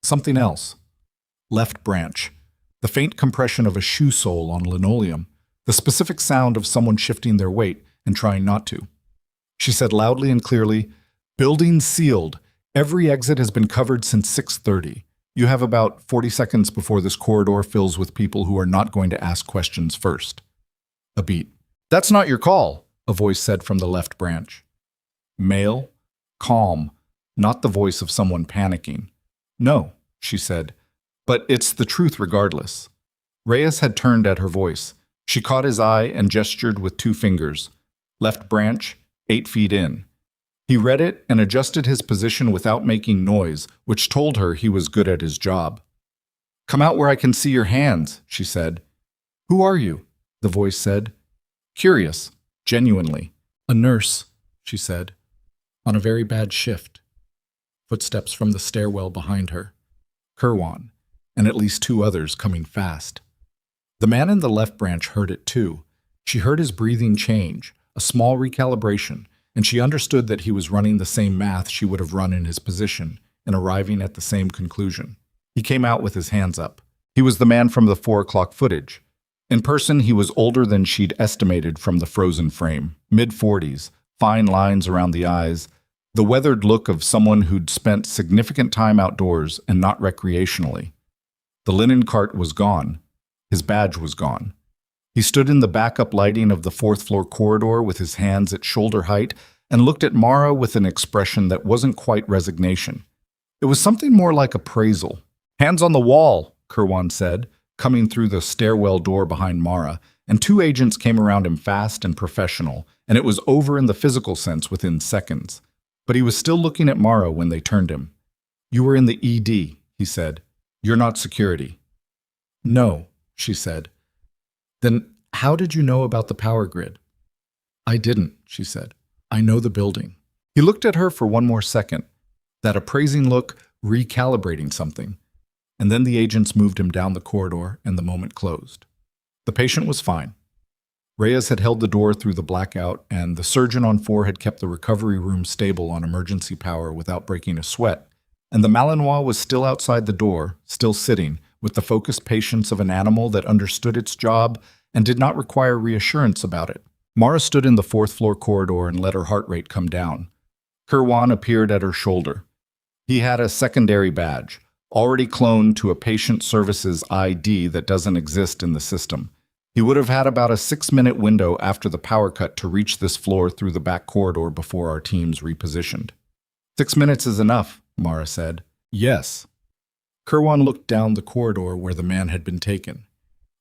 Something else. Left branch. The faint compression of a shoe sole on linoleum. The specific sound of someone shifting their weight and trying not to. She said loudly and clearly, "Building sealed. Every exit has been covered since 6:30. You have about 40 seconds before this corridor fills with people who are not going to ask questions first." A beat. "That's not your call," a voice said from the left branch. Male, calm, not the voice of someone panicking. "No," she said, "but it's the truth regardless." Reyes had turned at her voice. She caught his eye and gestured with 2 fingers. Left branch, 8 feet in. He read it and adjusted his position without making noise, which told her he was good at his job. "Come out where I can see your hands," she said. "Who are you?" the voice said. "Curious, genuinely." "A nurse," she said, "on a very bad shift." Footsteps from the stairwell behind her. Kerwan, and at least 2 others coming fast. The man in the left branch heard it too. She heard his breathing change, a small recalibration, and she understood that he was running the same math she would have run in his position and arriving at the same conclusion. He came out with his hands up. He was the man from the 4 o'clock footage. In person, he was older than she'd estimated from the frozen frame, mid-40s, fine lines around the eyes, the weathered look of someone who'd spent significant time outdoors and not recreationally. The linen cart was gone. His badge was gone. He stood in the backup lighting of the fourth-floor corridor with his hands at shoulder height and looked at Mara with an expression that wasn't quite resignation. It was something more like appraisal. "Hands on the wall," Kirwan said, coming through the stairwell door behind Mara, and 2 agents came around him fast and professional, and it was over in the physical sense within seconds. But he was still looking at Mara when they turned him. "You were in the ED," he said. "You're not security." "No," she said. "Then how did you know about the power grid?" "I didn't," she said. "I know the building." He looked at her for one more second, that appraising look recalibrating something. And then the agents moved him down the corridor and the moment closed. The patient was fine. Reyes had held the door through the blackout, and the surgeon on 4 had kept the recovery room stable on emergency power without breaking a sweat. And the Malinois was still outside the door, still sitting, with the focused patience of an animal that understood its job and did not require reassurance about it. Mara stood in the 4th-floor corridor and let her heart rate come down. Kirwan appeared at her shoulder. He had a secondary badge, already cloned to a patient services ID that doesn't exist in the system. He would have had about a 6-minute window after the power cut to reach this floor through the back corridor before our teams repositioned. 6 minutes is enough, Mara said. Yes. Kirwan looked down the corridor where the man had been taken.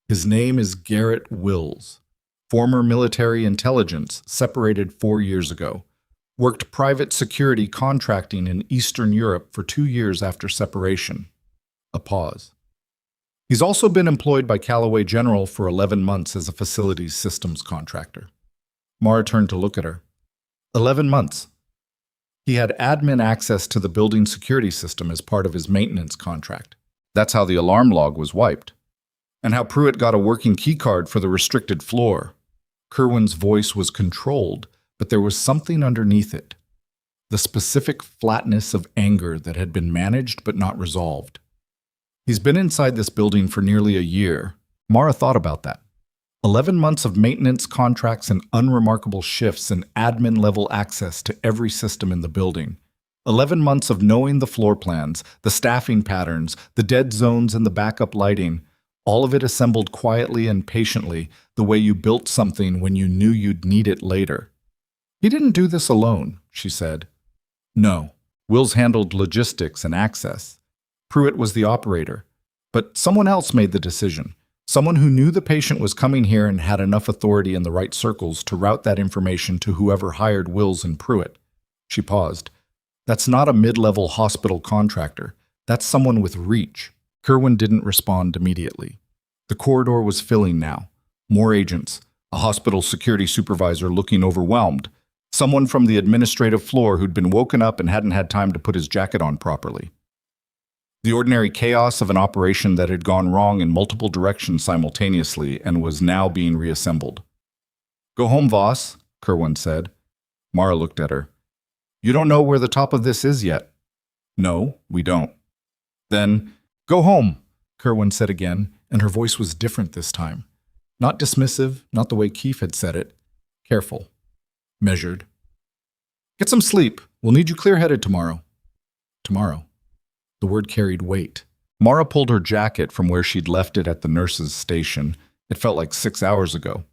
His name is Garrett Wills. Former military intelligence, separated 4 years ago. Worked private security contracting in Eastern Europe for 2 years after separation. A pause. He's also been employed by Callaway General for 11 months as a facilities systems contractor. Mara turned to look at her. 11 months. He had admin access to the building security system as part of his maintenance contract. That's how the alarm log was wiped. And how Pruitt got a working keycard for the restricted floor. Kirwan's voice was controlled, but there was something underneath it. The specific flatness of anger that had been managed but not resolved. He's been inside this building for nearly a year. Mara thought about that. 11 months of maintenance contracts and unremarkable shifts and admin-level access to every system in the building. 11 months of knowing the floor plans, the staffing patterns, the dead zones and the backup lighting. All of it assembled quietly and patiently, the way you built something when you knew you'd need it later. He didn't do this alone, she said. No, Wills handled logistics and access. Pruitt was the operator. But someone else made the decision. Someone who knew the patient was coming here and had enough authority in the right circles to route that information to whoever hired Wills and Pruitt. She paused. That's not a mid-level hospital contractor. That's someone with reach. Kirwan didn't respond immediately. The corridor was filling now. More agents. A hospital security supervisor looking overwhelmed. Someone from the administrative floor who'd been woken up and hadn't had time to put his jacket on properly. The ordinary chaos of an operation that had gone wrong in multiple directions simultaneously and was now being reassembled. Go home, Voss, Kirwan said. Mara looked at her. You don't know where the top of this is yet. No, we don't. Then, go home, Kirwan said again, and her voice was different this time. Not dismissive, not the way Keefe had said it. Careful. Measured. Get some sleep. We'll need you clear-headed tomorrow. Tomorrow. The word carried weight. Mara pulled her jacket from where she'd left it at the nurse's station, it felt like 6 hours ago,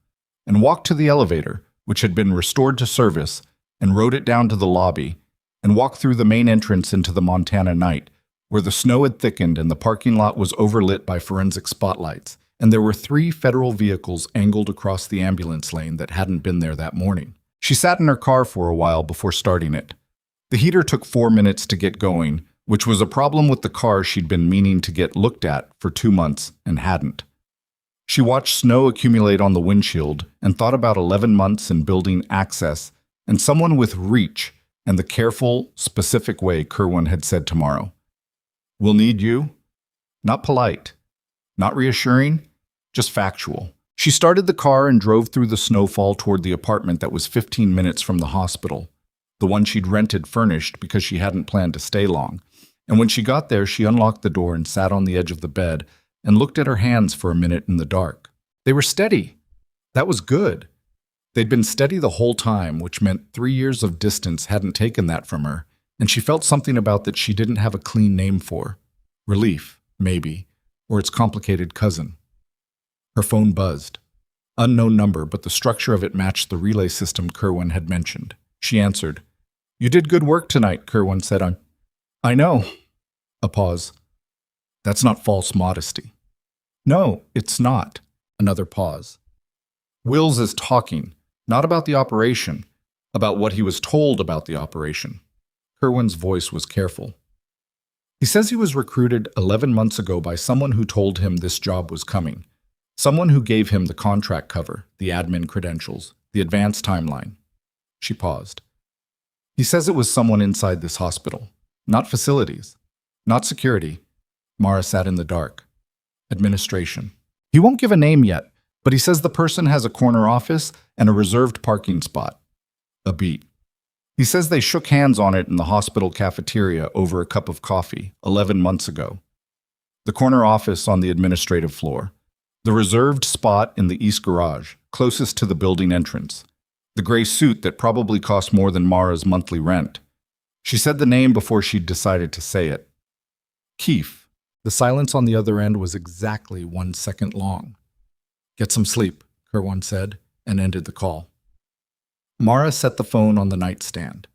and walked to the elevator, which had been restored to service, and rode it down to the lobby, and walked through the main entrance into the Montana night, where the snow had thickened and the parking lot was overlit by forensic spotlights, and there were 3 federal vehicles angled across the ambulance lane that hadn't been there that morning. She sat in her car for a while before starting it. The heater took 4 minutes to get going, which was a problem with the car she'd been meaning to get looked at for 2 months and hadn't. She watched snow accumulate on the windshield and thought about 11 months in building access and someone with reach and the careful, specific way Kirwan had said tomorrow. We'll need you. Not polite, not reassuring, just factual. She started the car and drove through the snowfall toward the apartment that was 15 minutes from the hospital, the one she'd rented furnished because she hadn't planned to stay long. And when she got there, she unlocked the door and sat on the edge of the bed and looked at her hands for a minute in the dark. They were steady. That was good. They'd been steady the whole time, which meant 3 years of distance hadn't taken that from her, and she felt something about that she didn't have a clean name for. Relief, maybe, or its complicated cousin. Her phone buzzed. Unknown number, but the structure of it matched the relay system Kerwin had mentioned. She answered. "You did good work tonight," Kerwin said. I know. A pause. "That's not false modesty." "No, it's not." Another pause. "Wills is talking, not about the operation, about what he was told about the operation." Kerwin's voice was careful. "He says he was recruited 11 months ago by someone who told him this job was coming. Someone who gave him the contract cover, the admin credentials, the advance timeline." She paused. "He says it was someone inside this hospital. Not facilities. Not security." Mara sat in the dark. "Administration. He won't give a name yet, but he says the person has a corner office and a reserved parking spot." A beat. "He says they shook hands on it in the hospital cafeteria over a cup of coffee 11 months ago. The corner office on the administrative floor. The reserved spot in the east garage, closest to the building entrance. The gray suit that probably cost more than Mara's monthly rent." She said the name before she'd decided to say it. "Keefe." The silence on the other end was exactly 1 second long. "Get some sleep," Kerwin said, and ended the call. Mara set the phone on the nightstand.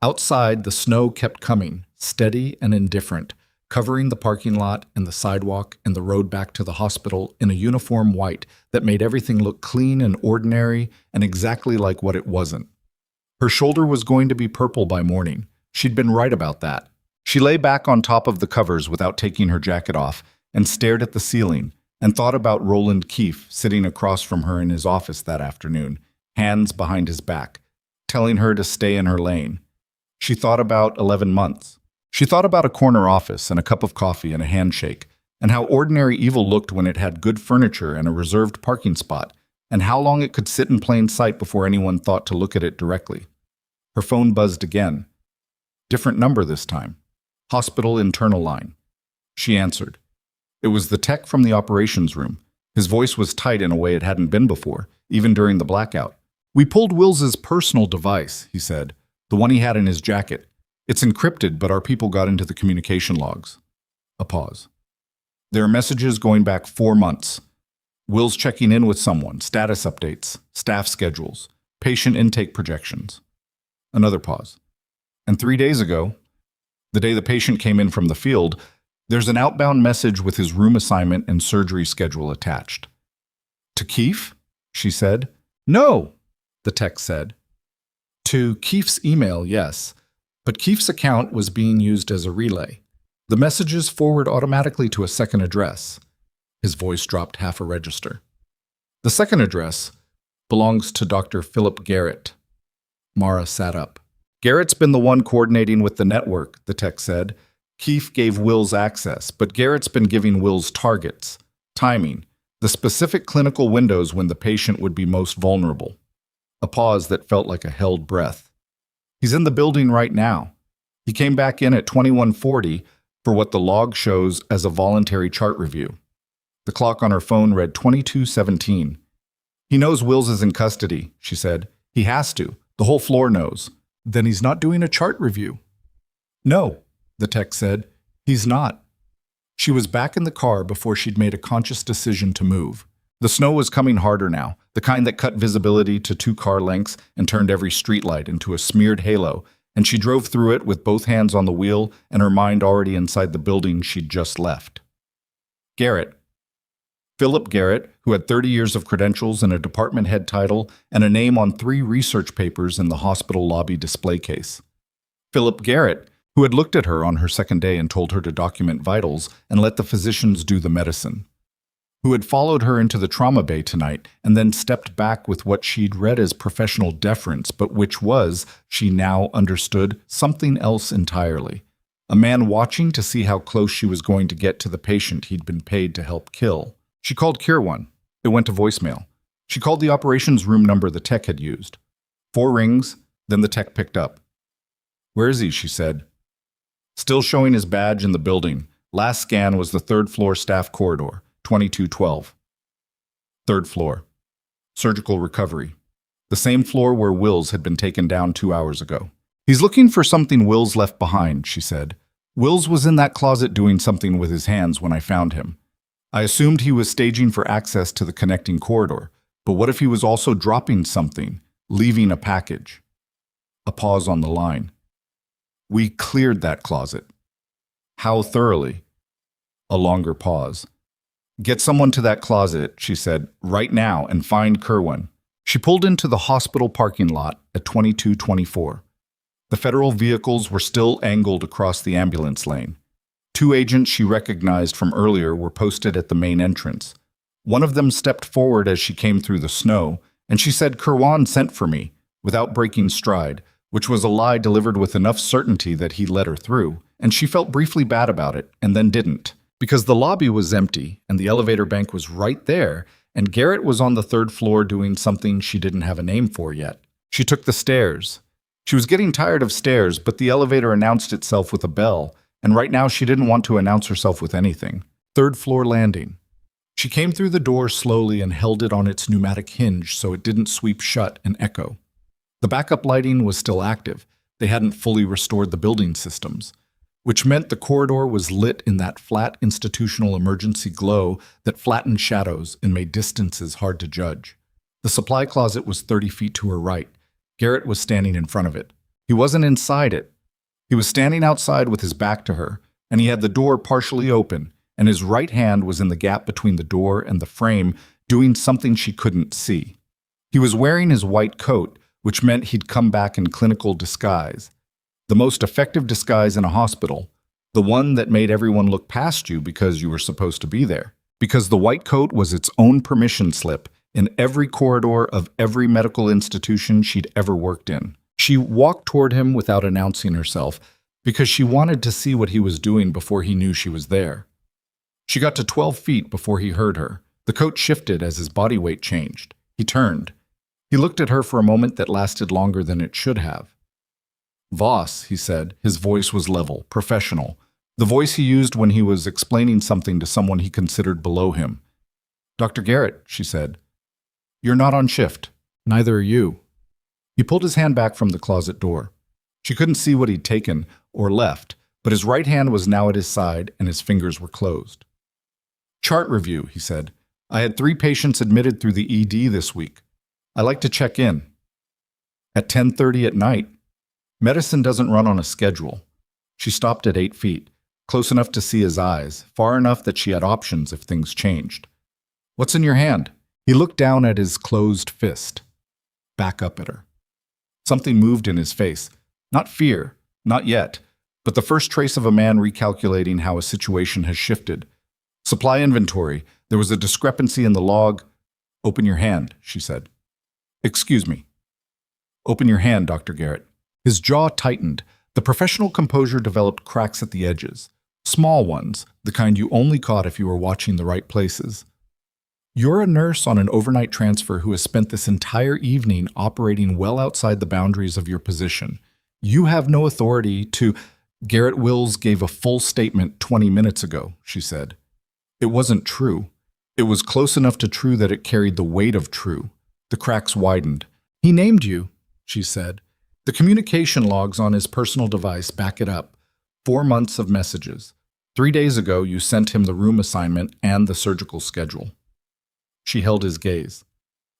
Outside, the snow kept coming, steady and indifferent, covering the parking lot and the sidewalk and the road back to the hospital in a uniform white that made everything look clean and ordinary and exactly like what it wasn't. Her shoulder was going to be purple by morning. She'd been right about that. She lay back on top of the covers without taking her jacket off and stared at the ceiling and thought about Roland Keefe sitting across from her in his office that afternoon, hands behind his back, telling her to stay in her lane. She thought about 11 months. She thought about a corner office and a cup of coffee and a handshake, and how ordinary evil looked when it had good furniture and a reserved parking spot, and how long it could sit in plain sight before anyone thought to look at it directly. Her phone buzzed again. Different number this time. Hospital internal line. She answered. It was the tech from the operations room. His voice was tight in a way it hadn't been before, even during the blackout. "We pulled Wills's personal device," he said, "the one he had in his jacket. It's encrypted, but our people got into the communication logs." A pause. "There are messages going back 4 months. Will's checking in with someone, status updates, staff schedules, patient intake projections." Another pause. "And 3 days ago, the day the patient came in from the field, there's an outbound message with his room assignment and surgery schedule attached." "To Keefe?" she said. "No," the tech said. "To Keefe's email, yes, but Keefe's account was being used as a relay. The messages forward automatically to a second address." His voice dropped half a register. "The second address belongs to Dr. Philip Garrett." Mara sat up. "Garrett's been the one coordinating with the network," the tech said. "Keefe gave Wills access, but Garrett's been giving Wills targets, timing, the specific clinical windows when the patient would be most vulnerable." A pause that felt like a held breath. "He's in the building right now. He came back in at 21:40 for what the log shows as a voluntary chart review." The clock on her phone read 22:17. "He knows Wills is in custody," she said. "He has to. The whole floor knows." "Then he's not doing a chart review." "No," the tech said. "He's not." She was back in the car before she'd made a conscious decision to move. The snow was coming harder now, the kind that cut visibility to 2 car lengths and turned every streetlight into a smeared halo, and she drove through it with both hands on the wheel and her mind already inside the building she'd just left. Garrett. Philip Garrett, who had 30 years of credentials and a department head title and a name on 3 research papers in the hospital lobby display case. Philip Garrett, who had looked at her on her second day and told her to document vitals and let the physicians do the medicine. Who had followed her into the trauma bay tonight and then stepped back with what she'd read as professional deference, but which was, she now understood, something else entirely. A man watching to see how close she was going to get to the patient he'd been paid to help kill. She called Kirwan. It went to voicemail. She called the operations room number the tech had used. 4 rings, then the tech picked up. "Where is he?" she said. "Still showing his badge in the building. Last scan was the 3rd floor staff corridor, 2212. 3rd floor. Surgical recovery. The same floor where Wills had been taken down 2 hours ago. He's looking for something Wills left behind," she said. "Wills was in that closet doing something with his hands when I found him. I assumed he was staging for access to the connecting corridor, but what if he was also dropping something, leaving a package?" A pause on the line. "We cleared that closet." "How thoroughly?" A longer pause. "Get someone to that closet," she said, "right now and find Kerwin." She pulled into the hospital parking lot at 2224. The federal vehicles were still angled across the ambulance lane. 2 agents she recognized from earlier were posted at the main entrance. One of them stepped forward as she came through the snow, and she said, "Kerwan sent for me," without breaking stride, which was a lie delivered with enough certainty that he let her through, and she felt briefly bad about it, and then didn't. Because the lobby was empty, and the elevator bank was right there, and Garrett was on the 3rd floor doing something she didn't have a name for yet. She took the stairs. She was getting tired of stairs, but the elevator announced itself with a bell, and right now she didn't want to announce herself with anything. 3rd floor landing. She came through the door slowly and held it on its pneumatic hinge so it didn't sweep shut and echo. The backup lighting was still active. They hadn't fully restored the building systems, which meant the corridor was lit in that flat institutional emergency glow that flattened shadows and made distances hard to judge. The supply closet was 30 feet to her right. Garrett was standing in front of it. He wasn't inside it. He was standing outside with his back to her, and he had the door partially open, and his right hand was in the gap between the door and the frame, doing something she couldn't see. He was wearing his white coat, which meant he'd come back in clinical disguise. The most effective disguise in a hospital, the one that made everyone look past you because you were supposed to be there. Because the white coat was its own permission slip in every corridor of every medical institution she'd ever worked in. She walked toward him without announcing herself because she wanted to see what he was doing before he knew she was there. She got to 12 feet before he heard her. The coat shifted as his body weight changed. He turned. He looked at her for a moment that lasted longer than it should have. "Voss," he said. His voice was level, professional. The voice he used when he was explaining something to someone he considered below him. "Dr. Garrett," she said. "You're not on shift. Neither are you." He pulled his hand back from the closet door. She couldn't see what he'd taken or left, but his right hand was now at his side and his fingers were closed. "Chart review," he said. "I had 3 patients admitted through the ED this week. I like to check in. At 10:30 at night. Medicine doesn't run on a schedule." She stopped at 8 feet, close enough to see his eyes, far enough that she had options if things changed. "What's in your hand?" He looked down at his closed fist, back up at her. Something moved in his face. Not fear, not yet, but the first trace of a man recalculating how a situation has shifted. Supply inventory. There was a discrepancy in the log. "Open your hand," she said. "Excuse me." "Open your hand, Dr. Garrett." His jaw tightened. The professional composure developed cracks at the edges. Small ones, the kind you only caught if you were watching the right places. "You're a nurse on an overnight transfer who has spent this entire evening operating well outside the boundaries of your position. You have no authority to—" "Garrett Wills gave a full statement 20 minutes ago," she said. It wasn't true. It was close enough to true that it carried the weight of true. The cracks widened. "He named you," she said. "The communication logs on his personal device back it up. 4 months of messages. 3 days ago, you sent him the room assignment and the surgical schedule." She held his gaze.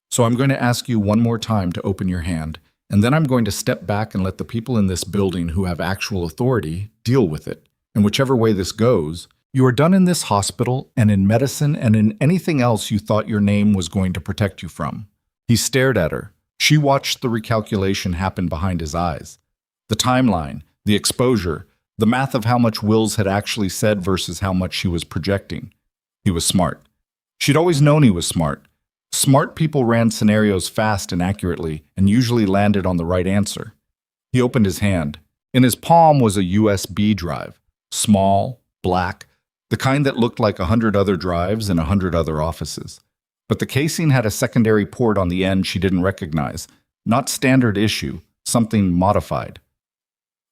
"So I'm going to ask you one more time to open your hand, and then I'm going to step back and let the people in this building who have actual authority deal with it. And whichever way this goes, you are done in this hospital and in medicine and in anything else you thought your name was going to protect you from." He stared at her. She watched the recalculation happen behind his eyes. The timeline, the exposure, the math of how much Wills had actually said versus how much she was projecting. He was smart. She'd always known he was smart. Smart people ran scenarios fast and accurately and usually landed on the right answer. He opened his hand. In his palm was a USB drive. Small, black, the kind that looked like 100 other drives in 100 other offices. But the casing had a secondary port on the end she didn't recognize. Not standard issue, something modified.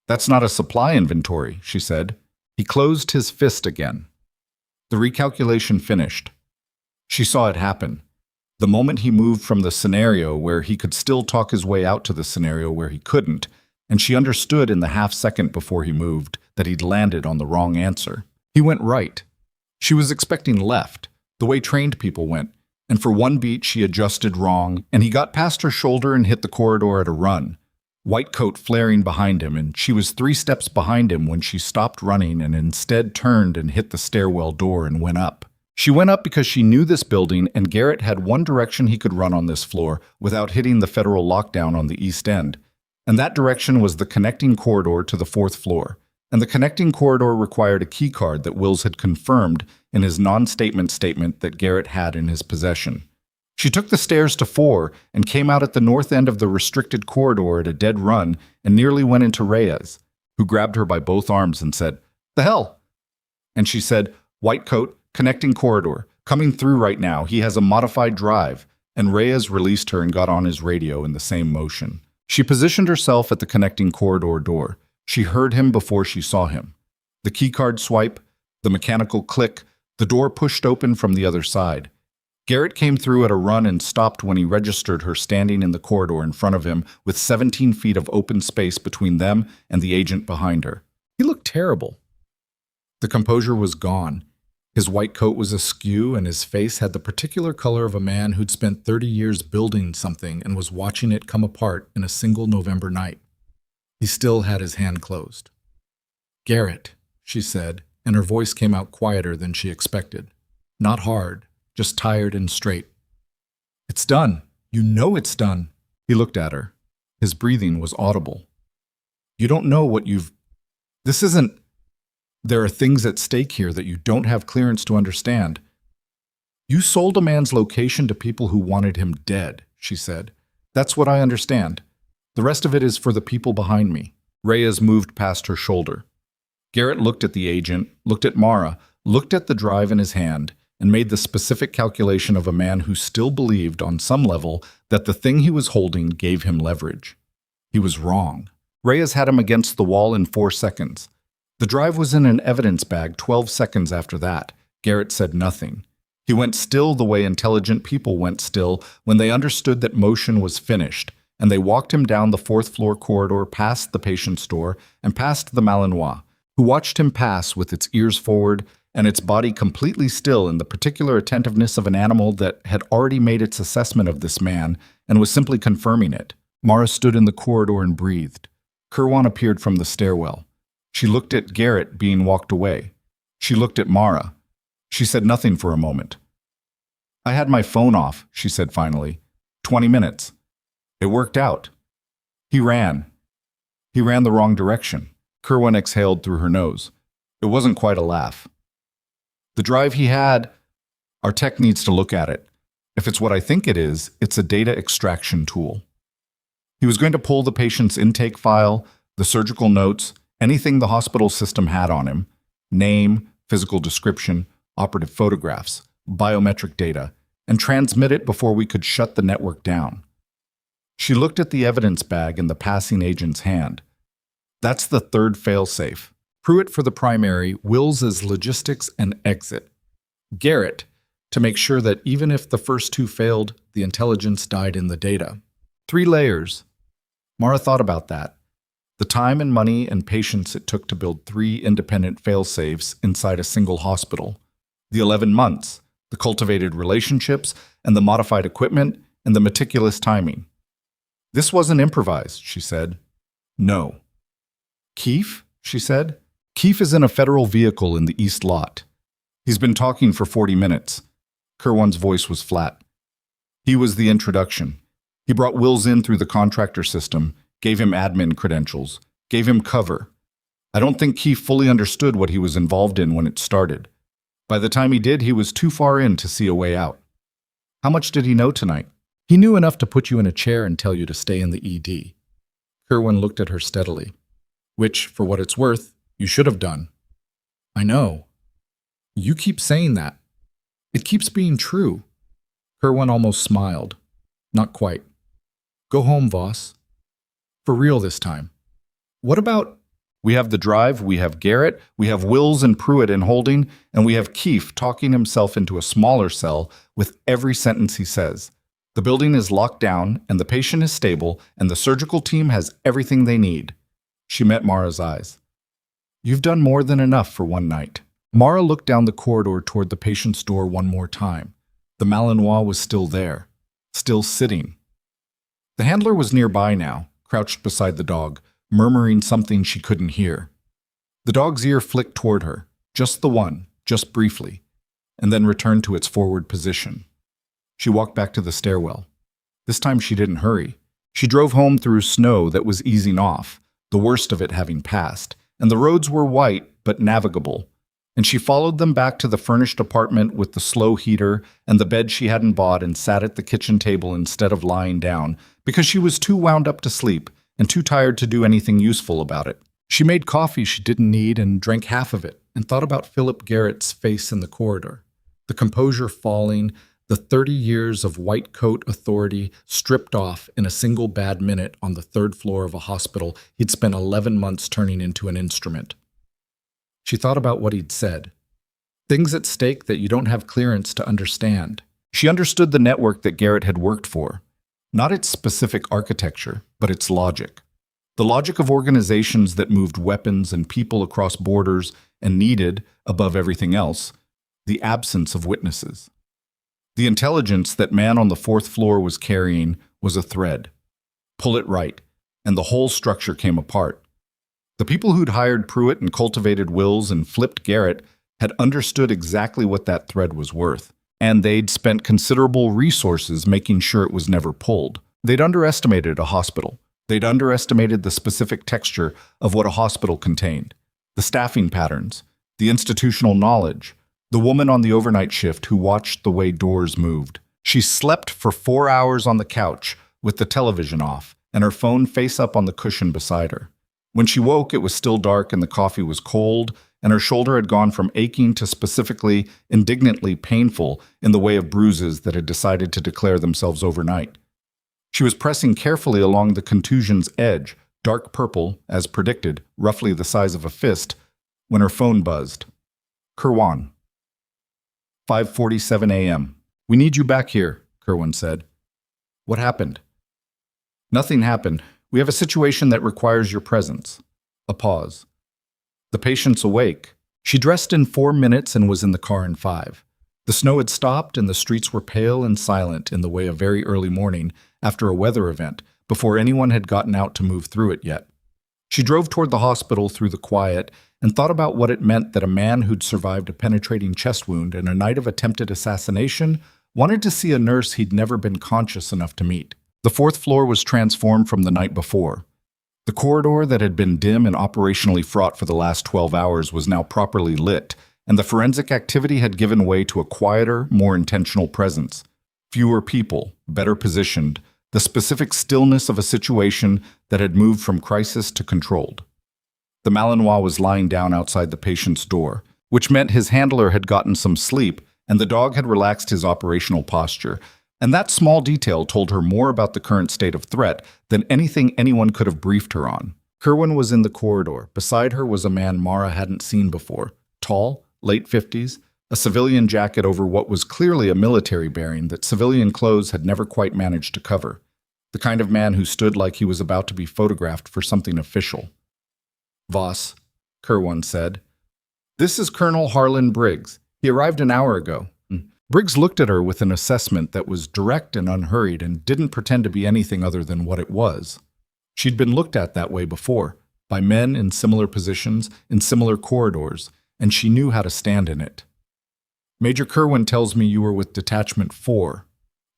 "That's not a supply inventory," she said. He closed his fist again. The recalculation finished. She saw it happen. The moment he moved from the scenario where he could still talk his way out to the scenario where he couldn't, and she understood in the half second before he moved that he'd landed on the wrong answer. He went right. She was expecting left, the way trained people went, and for one beat she adjusted wrong, and he got past her shoulder and hit the corridor at a run. White coat flaring behind him, and she was 3 steps behind him when she stopped running and instead turned and hit the stairwell door and went up. She went up because she knew this building, and Garrett had one direction he could run on this floor without hitting the federal lockdown on the east end. And that direction was the connecting corridor to the 4th floor. And the connecting corridor required a key card that Wills had confirmed in his non-statement statement that Garrett had in his possession. She took the stairs to 4 and came out at the north end of the restricted corridor at a dead run and nearly went into Reyes, who grabbed her by both arms and said, "The hell?" And she said, "White coat, connecting corridor, coming through right now. He has a modified drive." And Reyes released her and got on his radio in the same motion. She positioned herself at the connecting corridor door. She heard him before she saw him. The keycard swipe, the mechanical click, the door pushed open from the other side. Garrett came through at a run and stopped when he registered her standing in the corridor in front of him with 17 feet of open space between them and the agent behind her. He looked terrible. The composure was gone. His white coat was askew, and his face had the particular color of a man who'd spent 30 years building something and was watching it come apart in a single November night. He still had his hand closed. "Garrett," she said, and her voice came out quieter than she expected. Not hard, just tired and straight. "It's done. You know it's done." He looked at her. His breathing was audible. "You don't know what you've... This isn't... There are things at stake here that you don't have clearance to understand. You sold a man's location to people who wanted him dead," she said. "That's what I understand. The rest of it is for the people behind me." Reyes moved past her shoulder. Garrett looked at the agent, looked at Mara, looked at the drive in his hand, and made the specific calculation of a man who still believed, on some level, that the thing he was holding gave him leverage. He was wrong. Reyes had him against the wall in 4 seconds. The drive was in an evidence bag 12 seconds after that. Garrett said nothing. He went still the way intelligent people went still when they understood that motion was finished, and they walked him down the 4th floor corridor past the patient's door and past the Malinois, who watched him pass with its ears forward and its body completely still in the particular attentiveness of an animal that had already made its assessment of this man and was simply confirming it. Mara stood in the corridor and breathed. Kirwan appeared from the stairwell. She looked at Garrett being walked away. She looked at Mara. She said nothing for a moment. "I had my phone off," she said finally. 20 minutes. It worked out. He ran. He ran the wrong direction." Kirwan exhaled through her nose. It wasn't quite a laugh. "The drive he had, our tech needs to look at it. If it's what I think it is, it's a data extraction tool. He was going to pull the patient's intake file, the surgical notes, anything the hospital system had on him, name, physical description, operative photographs, biometric data, and transmit it before we could shut the network down." She looked at the evidence bag in the passing agent's hand. "That's the 3rd failsafe. Pruitt for the primary, Wills as logistics and exit. Garrett, to make sure that even if the first 2 failed, the intelligence died in the data. 3 layers." Mara thought about that. The time and money and patience it took to build 3 independent failsafes inside a single hospital. The 11 months, the cultivated relationships, and the modified equipment, and the meticulous timing. "This wasn't improvised," she said. "No." "Keefe?" she said. "Keefe is in a federal vehicle in the east lot. He's been talking for 40 minutes. Kirwan's voice was flat. "He was the introduction. He brought Wills in through the contractor system, gave him admin credentials, gave him cover. I don't think Keefe fully understood what he was involved in when it started. By the time he did, he was too far in to see a way out." "How much did he know tonight?" "He knew enough to put you in a chair and tell you to stay in the ED." Kirwan looked at her steadily. "Which, for what it's worth, you should have done." "I know. You keep saying that. It keeps being true." Kerwin almost smiled. Not quite. Go home, Voss. For real this time. What about... We have the drive, we have Garrett, we have Wills and Pruitt in holding, and we have Keefe talking himself into a smaller cell with every sentence he says. The building is locked down, and the patient is stable, and the surgical team has everything they need. She met Mara's eyes. You've done more than enough for one night. Mara looked down the corridor toward the patient's door one more time. The Malinois was still there, still sitting. The handler was nearby now, crouched beside the dog, murmuring something she couldn't hear. The dog's ear flicked toward her, just the one, just briefly, and then returned to its forward position. She walked back to the stairwell. This time she didn't hurry. She drove home through snow that was easing off, the worst of it having passed, and the roads were white but navigable, and she followed them back to the furnished apartment with the slow heater and the bed she hadn't bought and sat at the kitchen table instead of lying down because she was too wound up to sleep and too tired to do anything useful about it. She made coffee she didn't need and drank half of it and thought about Philip Garrett's face in the corridor, the composure falling, the 30 years of white coat authority stripped off in a single bad minute on the third floor of a hospital he'd spent 11 months turning into an instrument. She thought about what he'd said. Things at stake that you don't have clearance to understand. She understood the network that Garrett had worked for. Not its specific architecture, but its logic. The logic of organizations that moved weapons and people across borders and needed, above everything else, the absence of witnesses. The intelligence that man on the fourth floor was carrying was a thread. Pull it right, and the whole structure came apart. The people who'd hired Pruitt and cultivated Wills and flipped Garrett had understood exactly what that thread was worth, and they'd spent considerable resources making sure it was never pulled. They'd underestimated a hospital. They'd underestimated the specific texture of what a hospital contained, the staffing patterns, the institutional knowledge, the woman on the overnight shift who watched the way doors moved. She slept for 4 hours on the couch with the television off and her phone face up on the cushion beside her. When she woke, it was still dark and the coffee was cold, and her shoulder had gone from aching to specifically, indignantly painful in the way of bruises that had decided to declare themselves overnight. She was pressing carefully along the contusion's edge, dark purple, as predicted, roughly the size of a fist, when her phone buzzed. Kerwin. 5:47 a.m. We need you back here, Kerwin said. What happened? Nothing happened. We have a situation that requires your presence. A pause. The patient's awake. She dressed in 4 minutes and was in the car in 5. The snow had stopped and the streets were pale and silent in the way of very early morning after a weather event, before anyone had gotten out to move through it yet. She drove toward the hospital through the quiet and thought about what it meant that a man who'd survived a penetrating chest wound and a night of attempted assassination wanted to see a nurse he'd never been conscious enough to meet. The fourth floor was transformed from the night before. The corridor that had been dim and operationally fraught for the last 12 hours was now properly lit, and the forensic activity had given way to a quieter, more intentional presence. Fewer people, better positioned, the specific stillness of a situation that had moved from crisis to controlled. The Malinois was lying down outside the patient's door, which meant his handler had gotten some sleep and the dog had relaxed his operational posture, and that small detail told her more about the current state of threat than anything anyone could have briefed her on. Kerwin was in the corridor. Beside her was a man Mara hadn't seen before, tall, late 50s, a civilian jacket over what was clearly a military bearing that civilian clothes had never quite managed to cover, the kind of man who stood like he was about to be photographed for something official. Voss, Kerwin said. This is Colonel Harlan Briggs. He arrived an hour ago. Briggs looked at her with an assessment that was direct and unhurried and didn't pretend to be anything other than what it was. She'd been looked at that way before, by men in similar positions, in similar corridors, and she knew how to stand in it. Major Kerwin tells me you were with Detachment 4,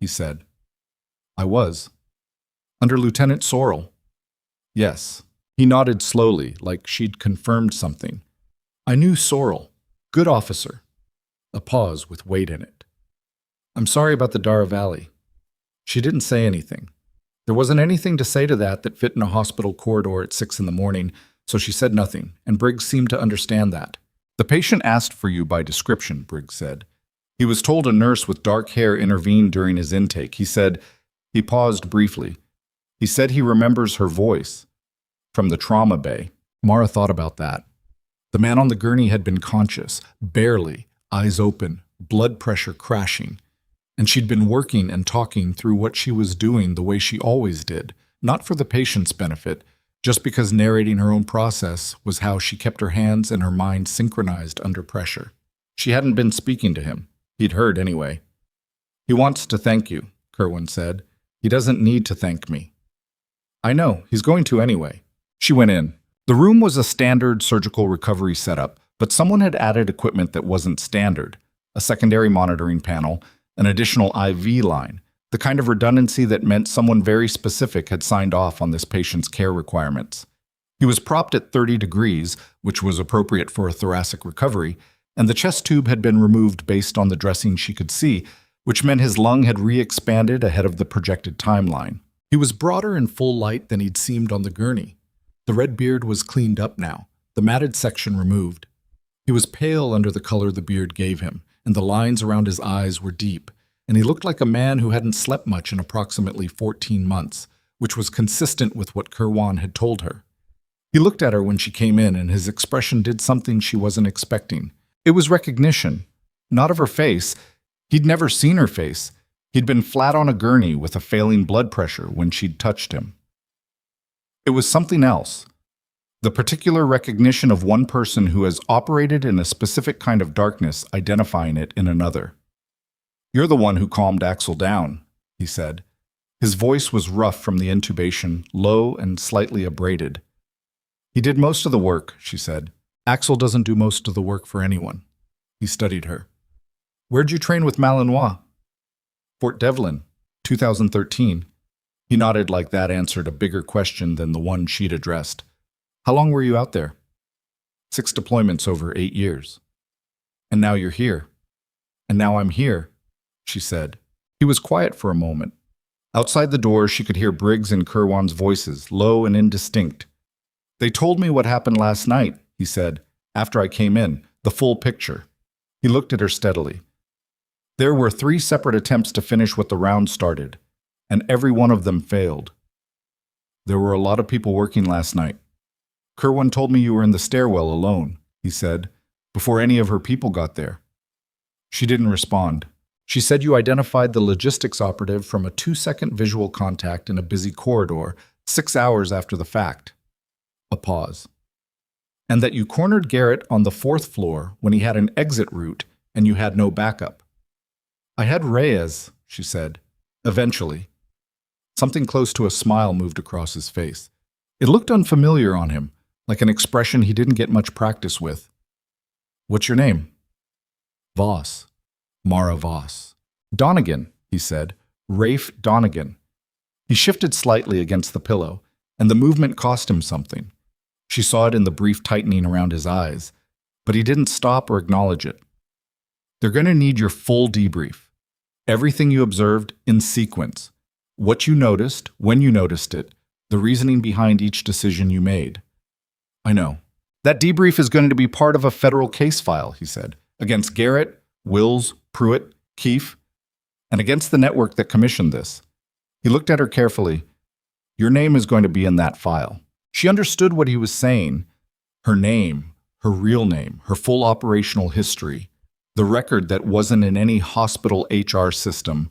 he said. I was. Under Lieutenant Sorrell. Yes. He nodded slowly, like she'd confirmed something. I knew Sorrell. Good officer. A pause with weight in it. I'm sorry about the Dara Valley. She didn't say anything. There wasn't anything to say to that fit in a hospital corridor at 6 a.m, so she said nothing, and Briggs seemed to understand that. The patient asked for you by description, Briggs said. He was told a nurse with dark hair intervened during his intake. He paused briefly. He said he remembers her voice from the trauma bay. Mara thought about that. The man on the gurney had been conscious, barely, eyes open, blood pressure crashing. And she'd been working and talking through what she was doing the way she always did, not for the patient's benefit, just because narrating her own process was how she kept her hands and her mind synchronized under pressure. She hadn't been speaking to him. He'd heard anyway. "He wants to thank you," Kerwin said. "He doesn't need to thank me." "I know, he's going to anyway." She went in. The room was a standard surgical recovery setup, but someone had added equipment that wasn't standard: a secondary monitoring panel, an additional IV line, the kind of redundancy that meant someone very specific had signed off on this patient's care requirements. He was propped at 30 degrees, which was appropriate for a thoracic recovery, and the chest tube had been removed based on the dressing she could see, which meant his lung had re-expanded ahead of the projected timeline. He was broader in full light than he'd seemed on the gurney. The red beard was cleaned up now, the matted section removed. He was pale under the color the beard gave him, and the lines around his eyes were deep, and he looked like a man who hadn't slept much in approximately 14 months, which was consistent with what Kerwan had told her. He looked at her when she came in, and his expression did something she wasn't expecting. It was recognition, not of her face. He'd never seen her face. He'd been flat on a gurney with a failing blood pressure when she'd touched him. It was something else. The particular recognition of one person who has operated in a specific kind of darkness, identifying it in another. "You're the one who calmed Axel down," he said. His voice was rough from the intubation, low and slightly abraded. "He did most of the work," she said. "Axel doesn't do most of the work for anyone." He studied her. "Where'd you train with Malinois?" "Fort Devlin, 2013. He nodded like that answered a bigger question than the one she'd addressed. "How long were you out there?" 6 deployments over 8 years. "And now you're here." "And now I'm here," she said. He was quiet for a moment. Outside the door, she could hear Briggs and Kerwan's voices, low and indistinct. "They told me what happened last night," he said, "after I came in, the full picture." He looked at her steadily. "There were 3 separate attempts to finish what the round started, and every one of them failed. There were a lot of people working last night. Kerwan told me you were in the stairwell alone," he said, "before any of her people got there." She didn't respond. "She said you identified the logistics operative from a 2-second visual contact in a busy corridor 6 hours after the fact." A pause. "And that you cornered Garrett on the 4th floor when he had an exit route and you had no backup." "I had Reyes," she said. "Eventually." Something close to a smile moved across his face. It looked unfamiliar on him, like an expression he didn't get much practice with. "What's your name?" "Voss. Mara Voss." "Donegan," he said. "Rafe Donegan." He shifted slightly against the pillow, and the movement cost him something. She saw it in the brief tightening around his eyes, but he didn't stop or acknowledge it. "They're going to need your full debrief. Everything you observed in sequence. What you noticed, when you noticed it, the reasoning behind each decision you made." "I know. That debrief is going to be part of a federal case file," he said, "against Garrett, Wills, Pruitt, Keefe, and against the network that commissioned this." He looked at her carefully. "Your name is going to be in that file." She understood what he was saying. Her name, her real name, her full operational history, the record that wasn't in any hospital HR system,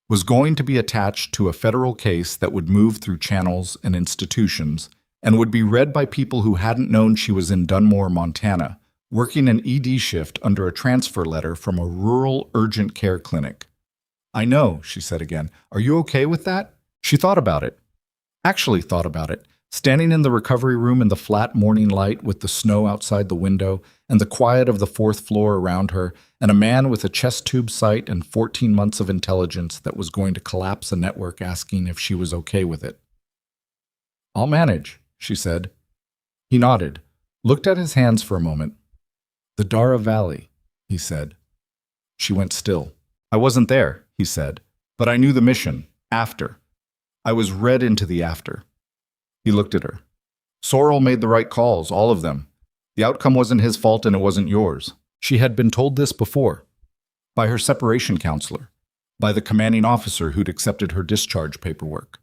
was going to be attached to a federal case that would move through channels and institutions and would be read by people who hadn't known she was in Dunmore, Montana, working an ED shift under a transfer letter from a rural urgent care clinic. "I know," she said again. "Are you okay with that?" She thought about it. Actually thought about it. Standing in the recovery room in the flat morning light with the snow outside the window and the quiet of the 4th floor around her, and a man with a chest tube sight and 14 months of intelligence that was going to collapse a network asking if she was okay with it. "I'll manage," she said. He nodded, looked at his hands for a moment. "The Dara Valley," he said. She went still. "I wasn't there," he said, "but I knew the mission, after. I was read into the after." He looked at her. "Sorrel made the right calls, all of them. The outcome wasn't his fault and it wasn't yours." She had been told this before. by her separation counselor, by the commanding officer who'd accepted her discharge paperwork,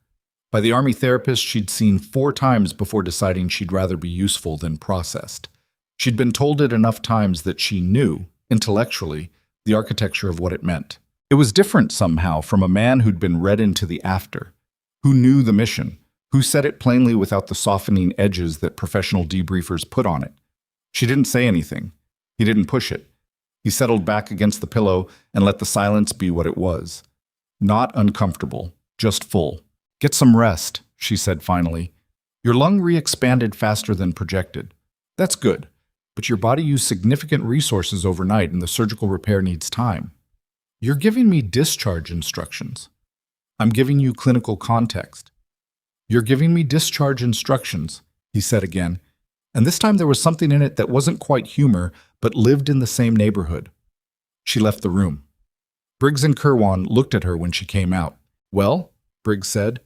by the Army therapist she'd seen 4 times before deciding she'd rather be useful than processed. She'd been told it enough times that she knew, intellectually, the architecture of what it meant. It was different somehow from a man who'd been read into the after, who knew the mission, who said it plainly without the softening edges that professional debriefers put on it. She didn't say anything. He didn't push it. He settled back against the pillow and let the silence be what it was. Not uncomfortable, just full. "Get some rest," she said finally. "Your lung re-expanded faster than projected. That's good, but your body used significant resources overnight and the surgical repair needs time. You're giving me discharge instructions. I'm giving you clinical context. You're giving me discharge instructions," he said again, and this time there was something in it that wasn't quite humor, but lived in the same neighborhood. She left the room. Briggs and Kirwan looked at her when she came out. "Well," Briggs said,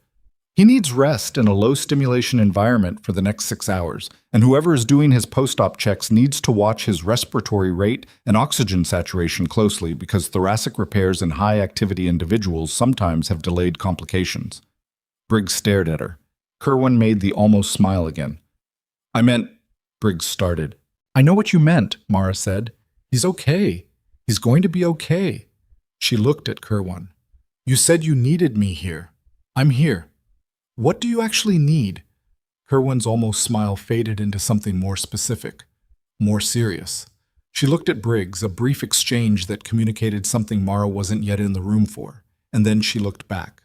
"he needs rest in a low-stimulation environment for the next 6 hours, and whoever is doing his post-op checks needs to watch his respiratory rate and oxygen saturation closely because thoracic repairs in high-activity individuals sometimes have delayed complications." Briggs stared at her. Kirwan made the almost smile again. "I meant," Briggs started. "I know what you meant," Mara said. "He's okay. He's going to be okay." She looked at Kirwan. "You said you needed me here. I'm here. What do you actually need?" Kirwan's almost smile faded into something more specific, more serious. She looked at Briggs, a brief exchange that communicated something Mara wasn't yet in the room for, and then she looked back.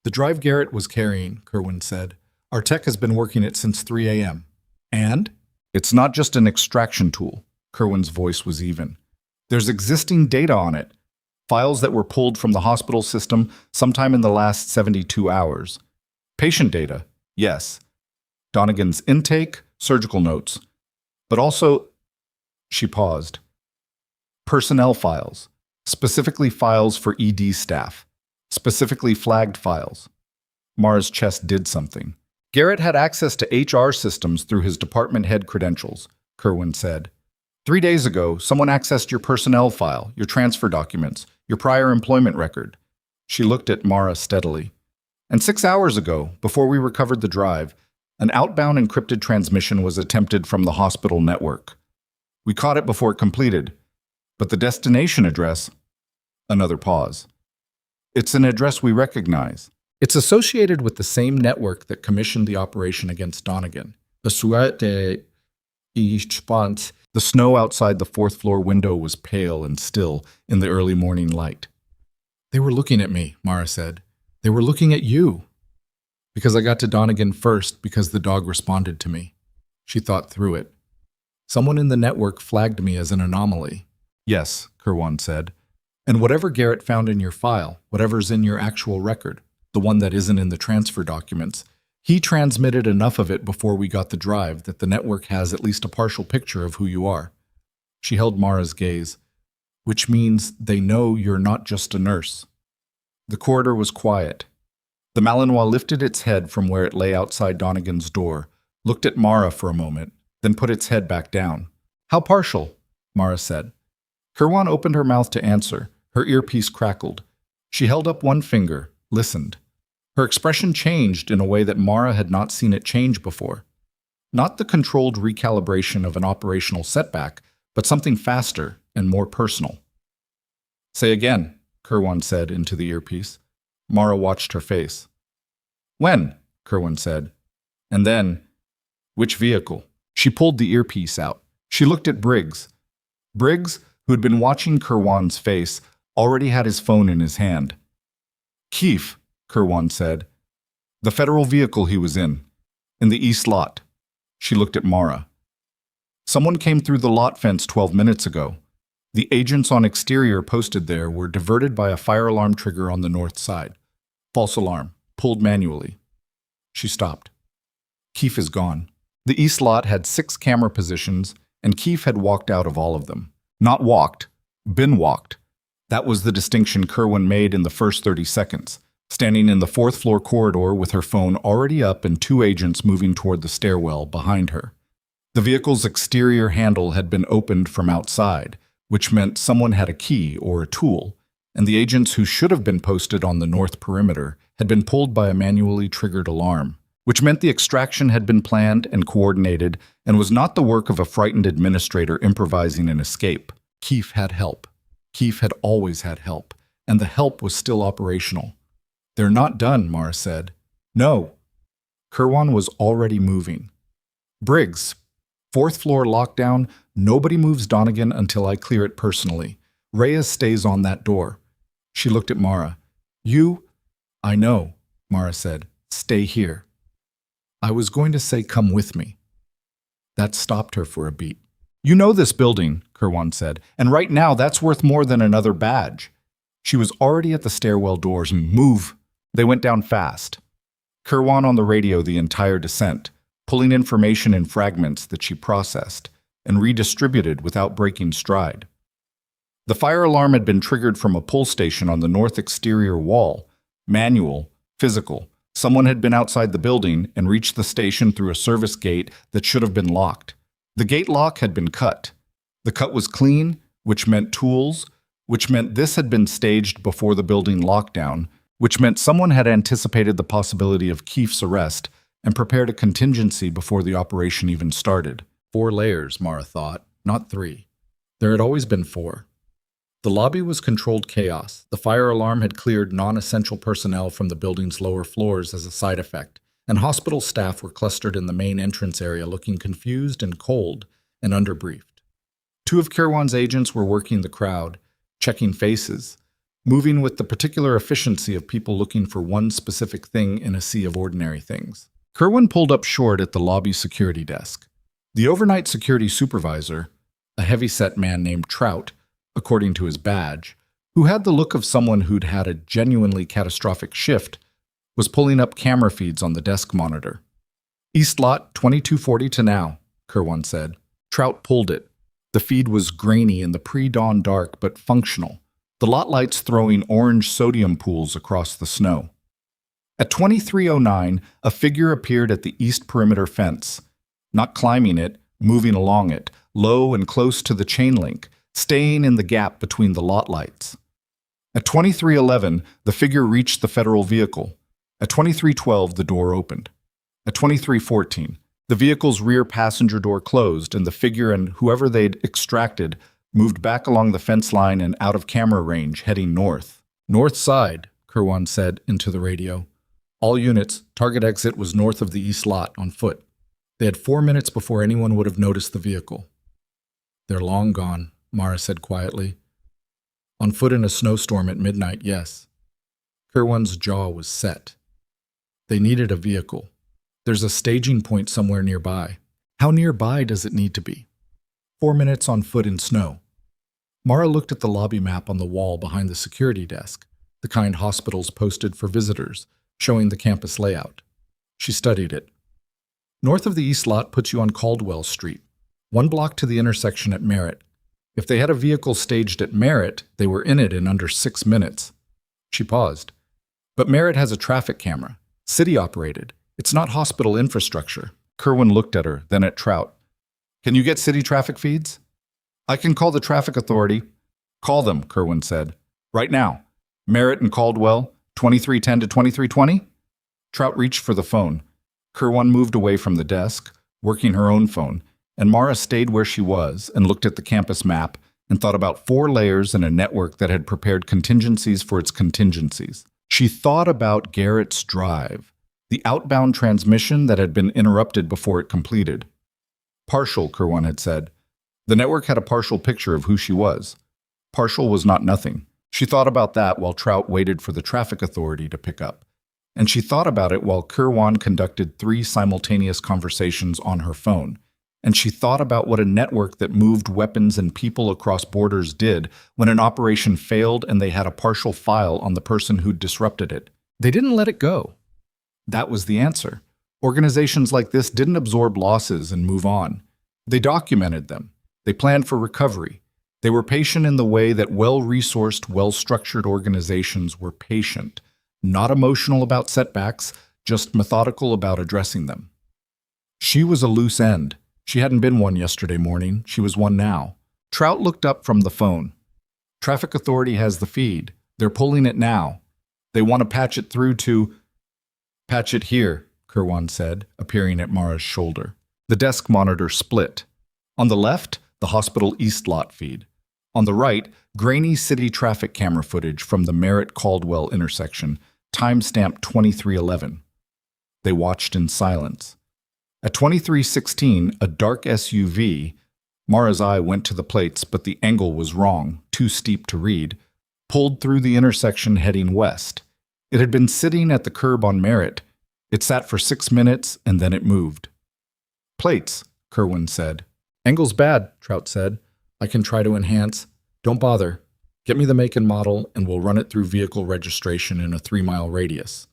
"The drive Garrett was carrying," Kirwan said. "Our tech has been working it since 3 a.m. And? It's not just an extraction tool." Kirwan's voice was even. "There's existing data on it. Files that were pulled from the hospital system sometime in the last 72 hours. Patient data, yes. Donegan's intake, surgical notes. But also," she paused, "personnel files, specifically files for ED staff, specifically flagged files." Mara's chest did something. "Garrett had access to HR systems through his department head credentials," Kirwan said. 3 days ago, someone accessed your personnel file, your transfer documents, your prior employment record." She looked at Mara steadily. "And 6 hours ago, before we recovered the drive, an outbound encrypted transmission was attempted from the hospital network. We caught it before it completed, but the destination address..." Another pause. "It's an address we recognize. It's associated with the same network that commissioned the operation against Donegan. The snow outside the 4th floor window was pale and still in the early morning light. "They were looking at me," Mara said. "They were looking at you." "Because I got to Donegan first, because the dog responded to me." She thought through it. "Someone in the network flagged me as an anomaly." "Yes," Kirwan said. "And whatever Garrett found in your file, whatever's in your actual record, the one that isn't in the transfer documents, he transmitted enough of it before we got the drive that the network has at least a partial picture of who you are." She held Mara's gaze. "Which means they know you're not just a nurse." The corridor was quiet. The Malinois lifted its head from where it lay outside Donegan's door, looked at Mara for a moment, then put its head back down. "How partial?" Mara said. Kirwan opened her mouth to answer. Her earpiece crackled. She held up one finger, listened. Her expression changed in a way that Mara had not seen it change before. Not the controlled recalibration of an operational setback, but something faster and more personal. "Say again," Kirwan said into the earpiece. Mara watched her face. "When?" Kirwan said. And then, "Which vehicle?" She pulled the earpiece out. She looked at Briggs. Briggs, who had been watching Kirwan's face, already had his phone in his hand. "Keefe," Kirwan said. "The federal vehicle he was in the east lot." She looked at Mara. "Someone came through the lot fence 12 minutes ago. The agents on exterior posted there were diverted by a fire alarm trigger on the north side. False alarm, pulled manually." She stopped. "Keefe is gone." The east lot had 6 camera positions, and Keefe had walked out of all of them. Not walked, been walked. That was the distinction Kirwan made in the first 30 seconds. Standing in the 4th floor corridor with her phone already up and 2 agents moving toward the stairwell behind her. The vehicle's exterior handle had been opened from outside, which meant someone had a key or a tool, and the agents who should have been posted on the north perimeter had been pulled by a manually triggered alarm, which meant the extraction had been planned and coordinated and was not the work of a frightened administrator improvising an escape. Keefe had help. Keefe had always had help, and the help was still operational. "They're not done," Mara said. "No." Kirwan was already moving. "Briggs, 4th floor lockdown, nobody moves Donegan until I clear it personally. Reyes stays on that door." She looked at Mara. "You—" "I know," Mara said. "Stay here." "I was going to say come with me." That stopped her for a beat. "You know this building," Kirwan said, "and right now that's worth more than another badge." She was already at the stairwell doors. "Move!" They went down fast. Kirwan on the radio the entire descent, pulling information in fragments that she processed and redistributed without breaking stride. The fire alarm had been triggered from a pull station on the north exterior wall. Manual, physical. Someone had been outside the building and reached the station through a service gate that should have been locked. The gate lock had been cut. The cut was clean, which meant tools, which meant this had been staged before the building lockdown, which meant someone had anticipated the possibility of Keefe's arrest and prepared a contingency before the operation even started. 4 layers, Mara thought, not 3. There had always been 4. The lobby was controlled chaos. The fire alarm had cleared non-essential personnel from the building's lower floors as a side effect, and hospital staff were clustered in the main entrance area looking confused and cold and underbriefed. 2 of Kirwan's agents were working the crowd, checking faces, moving with the particular efficiency of people looking for one specific thing in a sea of ordinary things. Kirwan pulled up short at the lobby security desk. The overnight security supervisor, a heavy-set man named Trout, according to his badge, who had the look of someone who'd had a genuinely catastrophic shift, was pulling up camera feeds on the desk monitor. "East lot, 2240 to now," Kirwan said. Trout pulled it. The feed was grainy in the pre-dawn dark but functional, the lot lights throwing orange sodium pools across the snow. At 2309, a figure appeared at the east perimeter fence, not climbing it, moving along it, low and close to the chain link, staying in the gap between the lot lights. At 2311, the figure reached the federal vehicle. At 2312, the door opened. At 2314, the vehicle's rear passenger door closed and the figure and whoever they'd extracted moved back along the fence line and out of camera range, heading north. "North side," Kirwan said into the radio. "All units, target exit was north of the east lot, on foot." They had 4 minutes before anyone would have noticed the vehicle. "They're long gone," Mara said quietly. "On foot in a snowstorm at midnight, yes." Kirwan's jaw was set. They needed a vehicle. There's a staging point somewhere nearby. How nearby does it need to be? 4 minutes on foot in snow. Mara looked at the lobby map on the wall behind the security desk, the kind hospitals posted for visitors, showing the campus layout. She studied it. North of the east lot puts you on Caldwell Street, 1 block to the intersection at Merritt. If they had a vehicle staged at Merritt, they were in it in under 6 minutes. She paused. "But Merritt has a traffic camera, city-operated. It's not hospital infrastructure." Kirwan looked at her, then at Trout. "Can you get city traffic feeds?" "I can call the traffic authority." "Call them," Kirwan said. "Right now. Merritt and Caldwell, 2310 to 2320? Trout reached for the phone. Kirwan moved away from the desk, working her own phone, and Mara stayed where she was and looked at the campus map and thought about 4 layers and a network that had prepared contingencies for its contingencies. She thought about Garrett's drive, the outbound transmission that had been interrupted before it completed. Partial, Kirwan had said. The network had a partial picture of who she was. Partial was not nothing. She thought about that while Trout waited for the traffic authority to pick up. And she thought about it while Kirwan conducted 3 simultaneous conversations on her phone. And she thought about what a network that moved weapons and people across borders did when an operation failed and they had a partial file on the person who'd disrupted it. They didn't let it go. That was the answer. Organizations like this didn't absorb losses and move on. They documented them. They planned for recovery. They were patient in the way that well-resourced, well-structured organizations were patient, not emotional about setbacks, just methodical about addressing them. She was a loose end. She hadn't been one yesterday morning. She was one now. Trout looked up from the phone. Traffic Authority has the feed. They're pulling it now. They want to patch it through to... Patch it here, Kirwan said, appearing at Mara's shoulder. The desk monitor split. On the left, the hospital East Lot feed. On the right, grainy city traffic camera footage from the Merritt-Caldwell intersection, timestamp 2311. They watched in silence. At 2316, a dark SUV, Mara's eye went to the plates, but the angle was wrong, too steep to read, pulled through the intersection heading west. It had been sitting at the curb on Merritt. It sat for 6 minutes, and then it moved. Plates, Kirwan said. Angle's bad, Trout said. I can try to enhance. Don't bother. Get me the make and model, and we'll run it through vehicle registration in a 3-mile radius.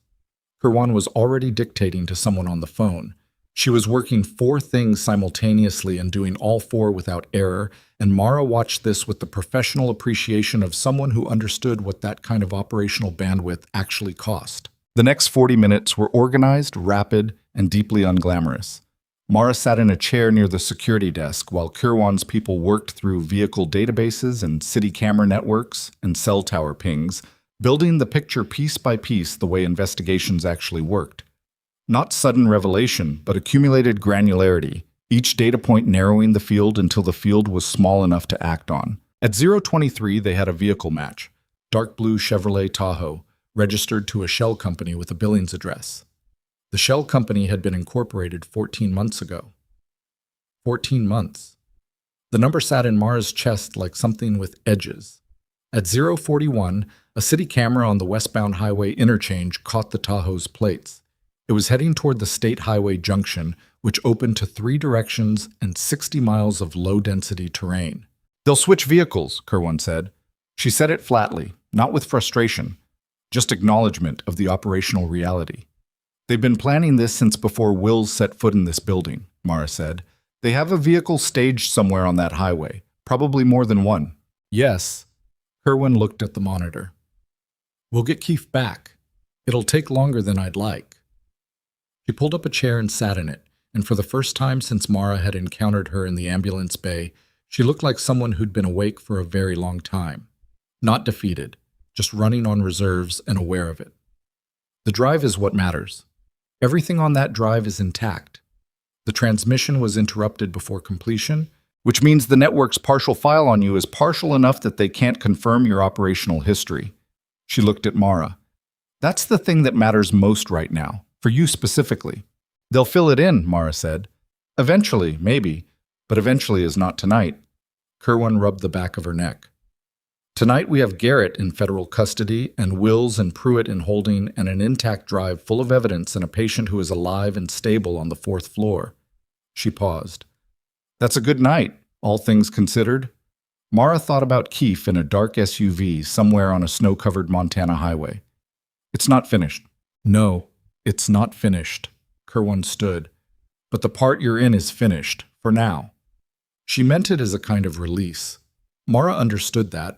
Kirwan was already dictating to someone on the phone. She was working 4 things simultaneously and doing all 4 without error, and Mara watched this with the professional appreciation of someone who understood what that kind of operational bandwidth actually cost. The next 40 minutes were organized, rapid, and deeply unglamorous. Mara sat in a chair near the security desk while Kirwan's people worked through vehicle databases and city camera networks and cell tower pings, building the picture piece by piece the way investigations actually worked. Not sudden revelation, but accumulated granularity, each data point narrowing the field until the field was small enough to act on. At 023, they had a vehicle match. Dark blue Chevrolet Tahoe, registered to a shell company with a Billings address. The shell company had been incorporated 14 months ago. 14 months. The number sat in Mara's chest like something with edges. At 041, a city camera on the westbound highway interchange caught the Tahoe's plates. It was heading toward the state highway junction, which opened to 3 directions and 60 miles of low-density terrain. They'll switch vehicles, Kirwan said. She said it flatly, not with frustration, just acknowledgement of the operational reality. They've been planning this since before Wills set foot in this building, Mara said. They have a vehicle staged somewhere on that highway, probably more than one. Yes. Kirwan looked at the monitor. We'll get Keefe back. It'll take longer than I'd like. She pulled up a chair and sat in it, and for the first time since Mara had encountered her in the ambulance bay, she looked like someone who'd been awake for a very long time. Not defeated, just running on reserves and aware of it. The drive is what matters. Everything on that drive is intact. The transmission was interrupted before completion, which means the network's partial file on you is partial enough that they can't confirm your operational history. She looked at Mara. That's the thing that matters most right now. For you specifically. They'll fill it in, Mara said. Eventually, maybe, but eventually is not tonight. Kirwan rubbed the back of her neck. Tonight we have Garrett in federal custody and Wills and Pruitt in holding and an intact drive full of evidence and a patient who is alive and stable on the 4th floor. She paused. That's a good night, all things considered. Mara thought about Keefe in a dark SUV somewhere on a snow-covered Montana highway. It's not finished. No. It's not finished, Kirwan stood. But the part you're in is finished, for now. She meant it as a kind of release. Mara understood that.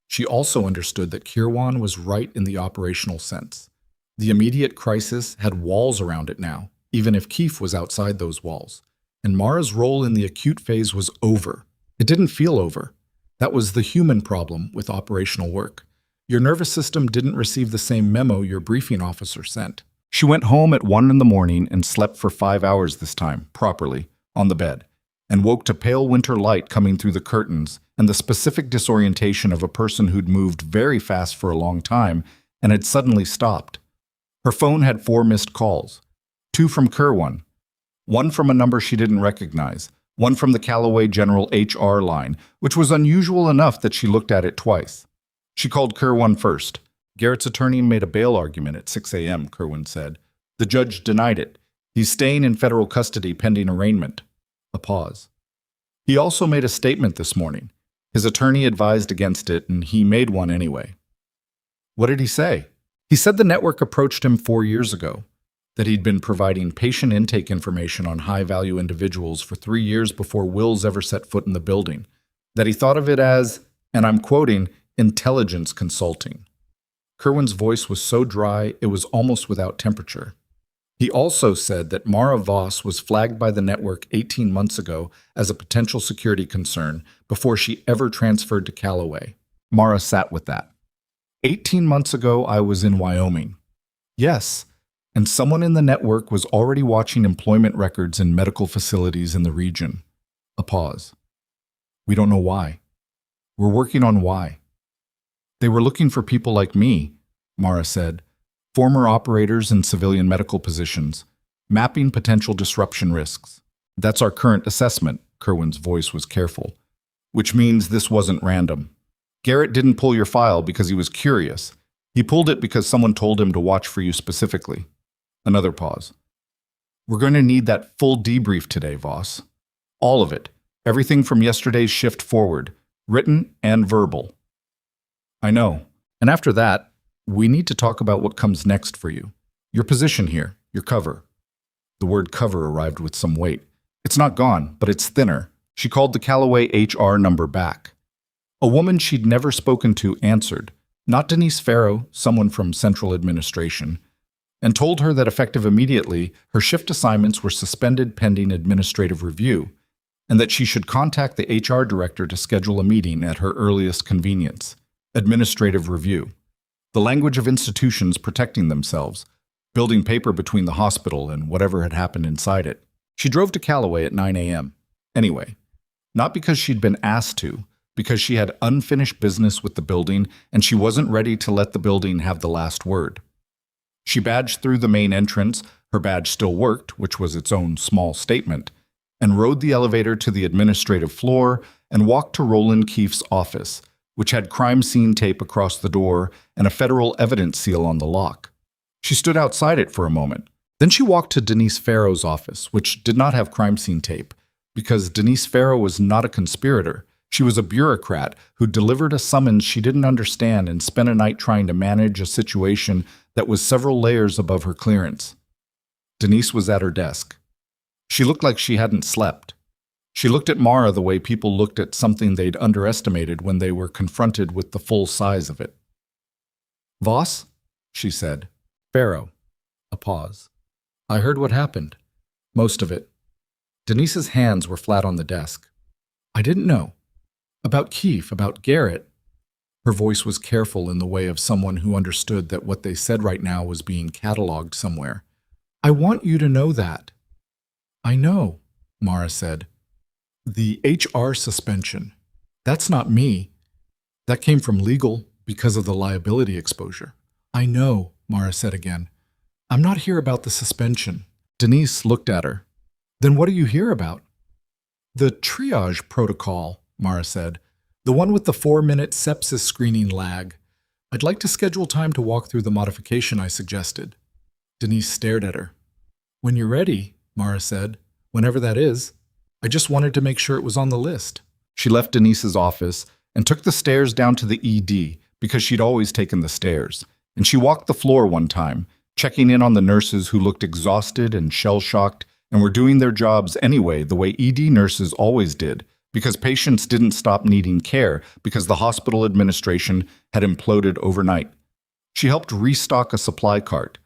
She also understood that Kirwan was right in the operational sense. The immediate crisis had walls around it now, even if Keefe was outside those walls. And Mara's role in the acute phase was over. It didn't feel over. That was the human problem with operational work. Your nervous system didn't receive the same memo your briefing officer sent. She went home at 1 in the morning and slept for 5 hours this time, properly, on the bed, and woke to pale winter light coming through the curtains and the specific disorientation of a person who'd moved very fast for a long time and had suddenly stopped. Her phone had 4 missed calls, 2 from Kirwan, 1 from a number she didn't recognize, 1 from the Callaway General HR line, which was unusual enough that she looked at it twice. She called Kirwan first. Garrett's attorney made a bail argument at 6 a.m., Kirwan said. The judge denied it. He's staying in federal custody pending arraignment. A pause. He also made a statement this morning. His attorney advised against it, and he made one anyway. What did he say? He said the network approached him 4 years ago, that he'd been providing patient intake information on high-value individuals for 3 years before Wills ever set foot in the building, that he thought of it as, and I'm quoting, intelligence consulting. Kirwan's voice was so dry it was almost without temperature. He also said that Mara Voss was flagged by the network 18 months ago as a potential security concern before she ever transferred to Callaway. Mara sat with that. 18 months ago, I was in Wyoming. Yes, and someone in the network was already watching employment records in medical facilities in the region. A pause. We don't know why. We're working on why. They were looking for people like me, Mara said, former operators in civilian medical positions, mapping potential disruption risks. That's our current assessment, Kerwin's voice was careful, which means this wasn't random. Garrett didn't pull your file because he was curious. He pulled it because someone told him to watch for you specifically. Another pause. We're going to need that full debrief today, Voss. All of it. Everything from yesterday's shift forward, written and verbal. I know. And after that, we need to talk about what comes next for you. Your position here, your cover. The word cover arrived with some weight. It's not gone, but it's thinner. She called the Callaway HR number back. A woman she'd never spoken to answered, not Denise Farrow, someone from Central Administration, and told her that effective immediately, her shift assignments were suspended pending administrative review, and that she should contact the HR director to schedule a meeting at her earliest convenience. Administrative review. The language of institutions protecting themselves, building paper between the hospital and whatever had happened inside it. She drove to Callaway at 9 a.m. Anyway, not because she'd been asked to, because she had unfinished business with the building and she wasn't ready to let the building have the last word. She badged through the main entrance, her badge still worked, which was its own small statement, and rode the elevator to the administrative floor and walked to Roland Keefe's office, which had crime scene tape across the door and a federal evidence seal on the lock. She stood outside it for a moment. Then she walked to Denise Farrow's office, which did not have crime scene tape, because Denise Farrow was not a conspirator. She was a bureaucrat who delivered a summons she didn't understand and spent a night trying to manage a situation that was several layers above her clearance. Denise was at her desk. She looked like she hadn't slept. She looked at Mara the way people looked at something they'd underestimated when they were confronted with the full size of it. Voss? She said. Farrow. A pause. I heard what happened. Most of it. Denise's hands were flat on the desk. I didn't know. About Keefe, about Garrett. Her voice was careful in the way of someone who understood that what they said right now was being cataloged somewhere. I want you to know that. I know, Mara said. The HR suspension. That's not me. That came from legal because of the liability exposure. I know, Mara said again. I'm not here about the suspension. Denise looked at her. Then what are you here about? The triage protocol, Mara said. The one with the 4-minute sepsis screening lag. I'd like to schedule time to walk through the modification I suggested. Denise stared at her. When you're ready, Mara said. Whenever that is. I just wanted to make sure it was on the list. She left Denise's office and took the stairs down to the ED because she'd always taken the stairs. And she walked the floor one time, checking in on the nurses who looked exhausted and shell-shocked and were doing their jobs anyway the way ED nurses always did, because patients didn't stop needing care because the hospital administration had imploded overnight. She helped restock a supply cart.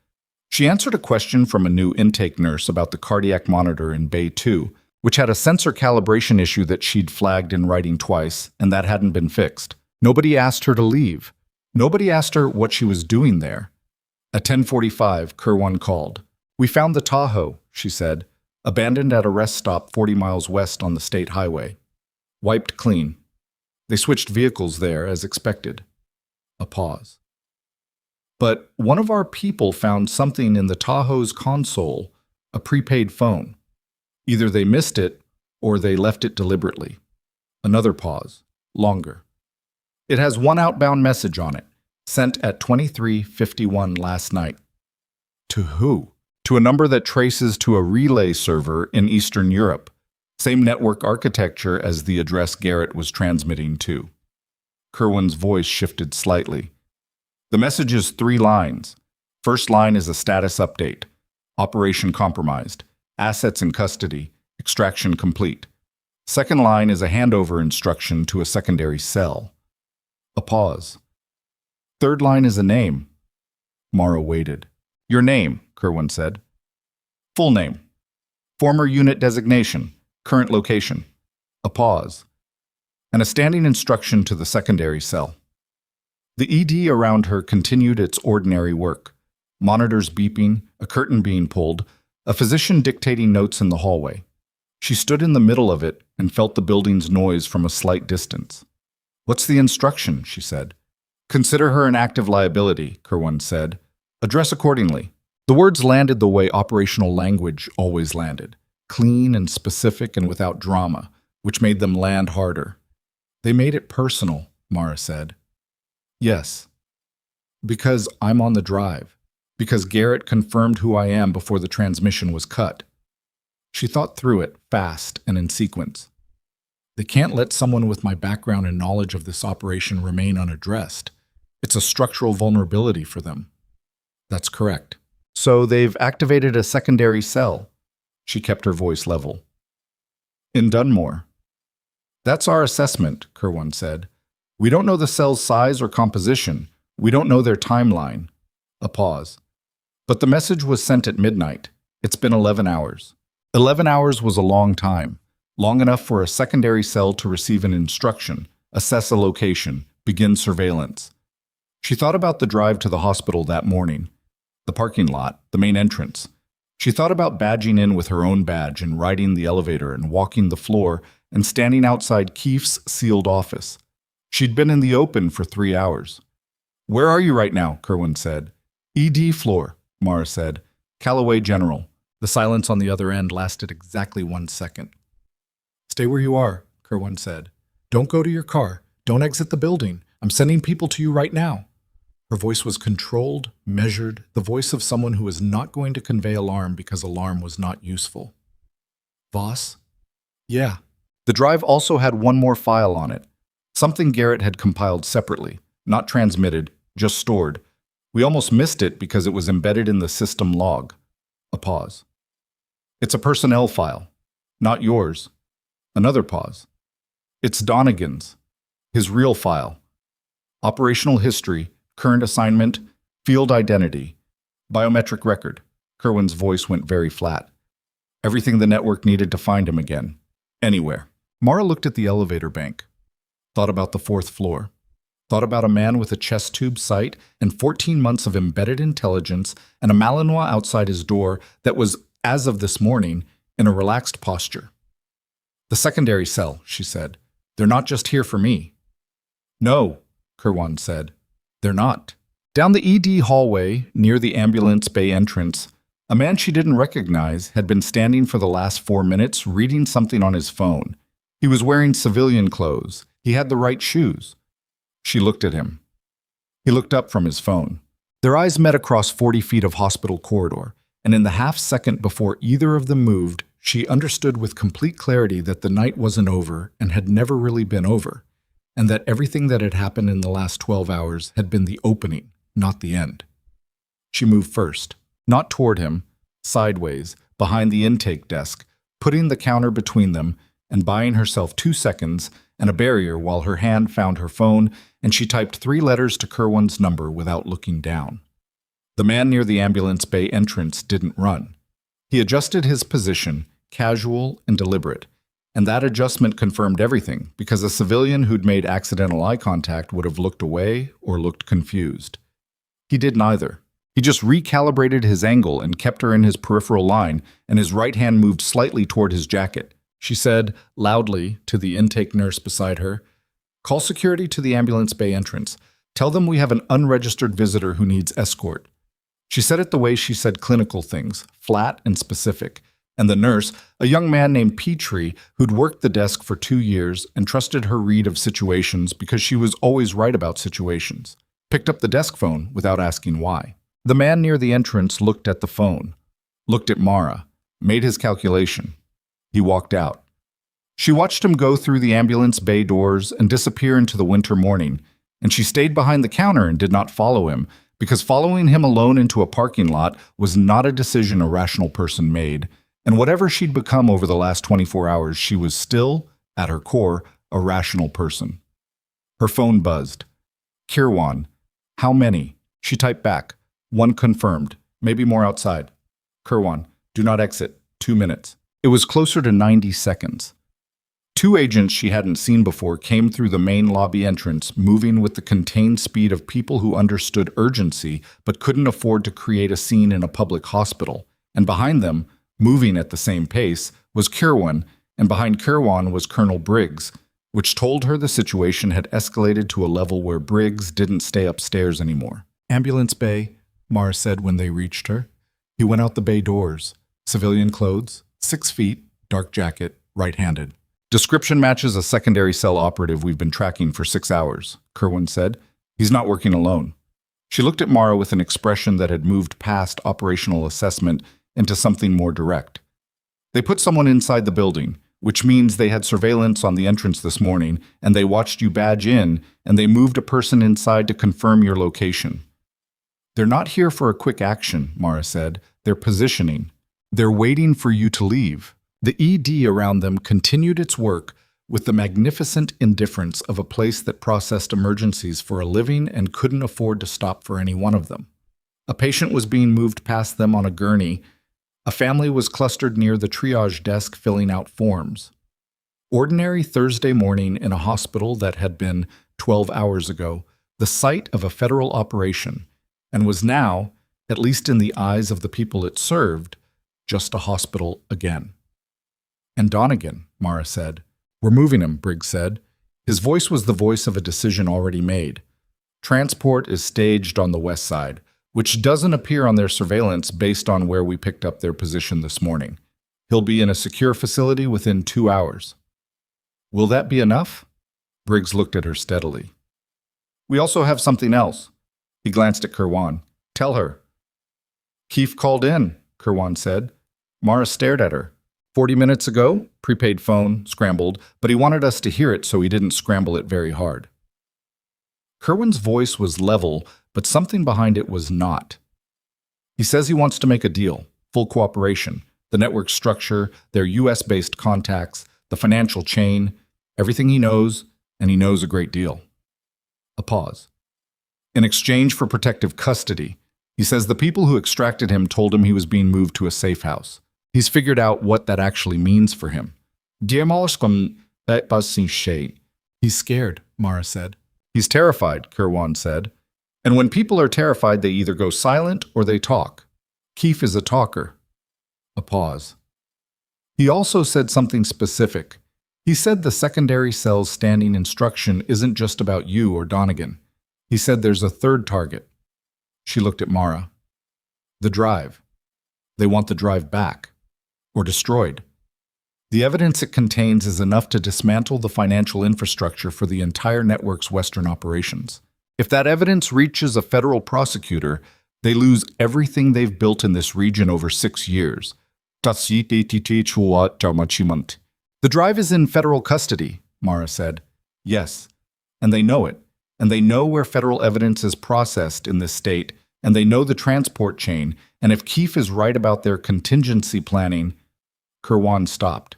She answered a question from a new intake nurse about the cardiac monitor in Bay 2, which had a sensor calibration issue that she'd flagged in writing twice, and that hadn't been fixed. Nobody asked her to leave. Nobody asked her what she was doing there. At 10:45, Kerwin called. We found the Tahoe, she said, abandoned at a rest stop 40 miles west on the state highway. Wiped clean. They switched vehicles there as expected. A pause. But one of our people found something in the Tahoe's console, a prepaid phone. Either they missed it, or they left it deliberately. Another pause. Longer. It has one outbound message on it, sent at 23:51 last night. To who? To a number that traces to a relay server in Eastern Europe. Same network architecture as the address Garrett was transmitting to. Kerwin's voice shifted slightly. The message is 3 lines. First line is a status update. Operation compromised. Assets in custody. Extraction complete. Second line is a handover instruction to a secondary cell. A pause. Third line is a name. Mara waited. Your name, Kerwin said. Full name. Former unit designation. Current location. A pause. And a standing instruction to the secondary cell. The ED around her continued its ordinary work. Monitors beeping, a curtain being pulled, a physician dictating notes in the hallway. She stood in the middle of it and felt the building's noise from a slight distance. "What's the instruction?" she said. "Consider her an active liability," Kerwin said. "Address accordingly." The words landed the way operational language always landed, clean and specific and without drama, which made them land harder. "They made it personal," Mara said. "Yes. Because I'm on the drive. Because Garrett confirmed who I am before the transmission was cut." She thought through it, fast and in sequence. "They can't let someone with my background and knowledge of this operation remain unaddressed. It's a structural vulnerability for them." "That's correct." "So they've activated a secondary cell." She kept her voice level. "In Dunmore." "That's our assessment," Kerwin said. "We don't know the cell's size or composition. We don't know their timeline." A pause. "But the message was sent at midnight. It's been 11 hours. 11 hours was a long time. Long enough for a secondary cell to receive an instruction, assess a location, begin surveillance." She thought about the drive to the hospital that morning. The parking lot, the main entrance. She thought about badging in with her own badge and riding the elevator and walking the floor and standing outside Keefe's sealed office. She'd been in the open for 3 hours. "Where are you right now?" Kerwin said. "ED floor," Mara said. "Callaway General." The silence on the other end lasted exactly 1 second. "Stay where you are," Kerwin said. "Don't go to your car. Don't exit the building. I'm sending people to you right now." Her voice was controlled, measured, the voice of someone who was not going to convey alarm because alarm was not useful. "Voss?" "Yeah." The drive also had one more file on it. Something Garrett had compiled separately, not transmitted, just stored. We almost missed it because it was embedded in the system log. A pause. "It's a personnel file. Not yours." Another pause. "It's Donegan's. His real file. Operational history, current assignment, field identity, biometric record." Kerwin's voice went very flat. "Everything the network needed to find him again. Anywhere." Mara looked at the elevator bank. Thought about the 4th floor. Thought about a man with a chest tube sight and 14 months of embedded intelligence and a Malinois outside his door that was, as of this morning, in a relaxed posture. "The secondary cell," she said. "They're not just here for me." "No," Kerwin said. "They're not." Down the ED hallway, near the ambulance bay entrance, a man she didn't recognize had been standing for the last 4 minutes reading something on his phone. He was wearing civilian clothes. He had the right shoes. She looked at him. He looked up from his phone. Their eyes met across 40 feet of hospital corridor, and in the half second before either of them moved, she understood with complete clarity that the night wasn't over and had never really been over, and that everything that had happened in the last 12 hours had been the opening, not the end. She moved first, not toward him, sideways, behind the intake desk, putting the counter between them and buying herself 2 seconds and a barrier while her hand found her phone and she typed 3 letters to Kerwin's number without looking down. The man near the ambulance bay entrance didn't run. He adjusted his position, casual and deliberate, and that adjustment confirmed everything because a civilian who'd made accidental eye contact would have looked away or looked confused. He did neither. He just recalibrated his angle and kept her in his peripheral line, and his right hand moved slightly toward his jacket. She said, loudly, to the intake nurse beside her, "Call security to the ambulance bay entrance. Tell them we have an unregistered visitor who needs escort." She said it the way she said clinical things, flat and specific, and the nurse, a young man named Petrie, who'd worked the desk for 2 years and trusted her read of situations because she was always right about situations, picked up the desk phone without asking why. The man near the entrance looked at the phone, looked at Mara, made his calculation. He walked out. She watched him go through the ambulance bay doors and disappear into the winter morning, and she stayed behind the counter and did not follow him, because following him alone into a parking lot was not a decision a rational person made, and whatever she'd become over the last 24 hours, she was still, at her core, a rational person. Her phone buzzed. "Kirwan. How many?" She typed back. "1 confirmed. Maybe more outside." "Kirwan. Do not exit. 2 minutes. It was closer to 90 seconds. Two agents she hadn't seen before came through the main lobby entrance, moving with the contained speed of people who understood urgency but couldn't afford to create a scene in a public hospital. And behind them, moving at the same pace, was Kirwan, and behind Kirwan was Colonel Briggs, which told her the situation had escalated to a level where Briggs didn't stay upstairs anymore. "Ambulance bay," Mara said when they reached her. He went out the bay doors. Civilian clothes, 6 feet, dark jacket, right-handed. "Description matches a secondary cell operative we've been tracking for 6 hours," Kirwan said. "He's not working alone." She looked at Mara with an expression that had moved past operational assessment into something more direct. "They put someone inside the building, which means they had surveillance on the entrance this morning, and they watched you badge in, and they moved a person inside to confirm your location." "They're not here for a quick action," Mara said. "They're positioning. They're waiting for you to leave." The ED around them continued its work with the magnificent indifference of a place that processed emergencies for a living and couldn't afford to stop for any one of them. A patient was being moved past them on a gurney. A family was clustered near the triage desk filling out forms. Ordinary Thursday morning in a hospital that had been 12 hours ago, the site of a federal operation, and was now, at least in the eyes of the people it served, just a hospital again. "And Donegan," Mara said. "We're moving him," Briggs said. His voice was the voice of a decision already made. "Transport is staged on the west side, which doesn't appear on their surveillance based on where we picked up their position this morning. He'll be in a secure facility within 2 hours." "Will that be enough?" Briggs looked at her steadily. "We also have something else." He glanced at Kirwan. "Tell her." "Keefe called in," Kirwan said. Mara stared at her. 40 minutes ago, prepaid phone, scrambled, but he wanted us to hear it so he didn't scramble it very hard. Kirwan's voice was level, but something behind it was not. "He says he wants to make a deal, full cooperation, the network structure, their US-based contacts, the financial chain, everything he knows, and he knows a great deal." A pause. "In exchange for protective custody, he says the people who extracted him told him he was being moved to a safe house. He's figured out what that actually means for him." "He's scared," Mara said. "He's terrified," Kirwan said. "And when people are terrified, they either go silent or they talk. Keefe is a talker." A pause. "He also said something specific. He said the secondary cell's standing instruction isn't just about you or Donegan. He said there's a third target." She looked at Mara. "The drive. They want the drive back. Or destroyed. The evidence it contains is enough to dismantle the financial infrastructure for the entire network's Western operations. If that evidence reaches a federal prosecutor, they lose everything they've built in this region over 6 years. "The drive is in federal custody," Mara said. "Yes, and they know it. And they know where federal evidence is processed in this state, and they know the transport chain, and if Keefe is right about their contingency planning..." Kirwan stopped.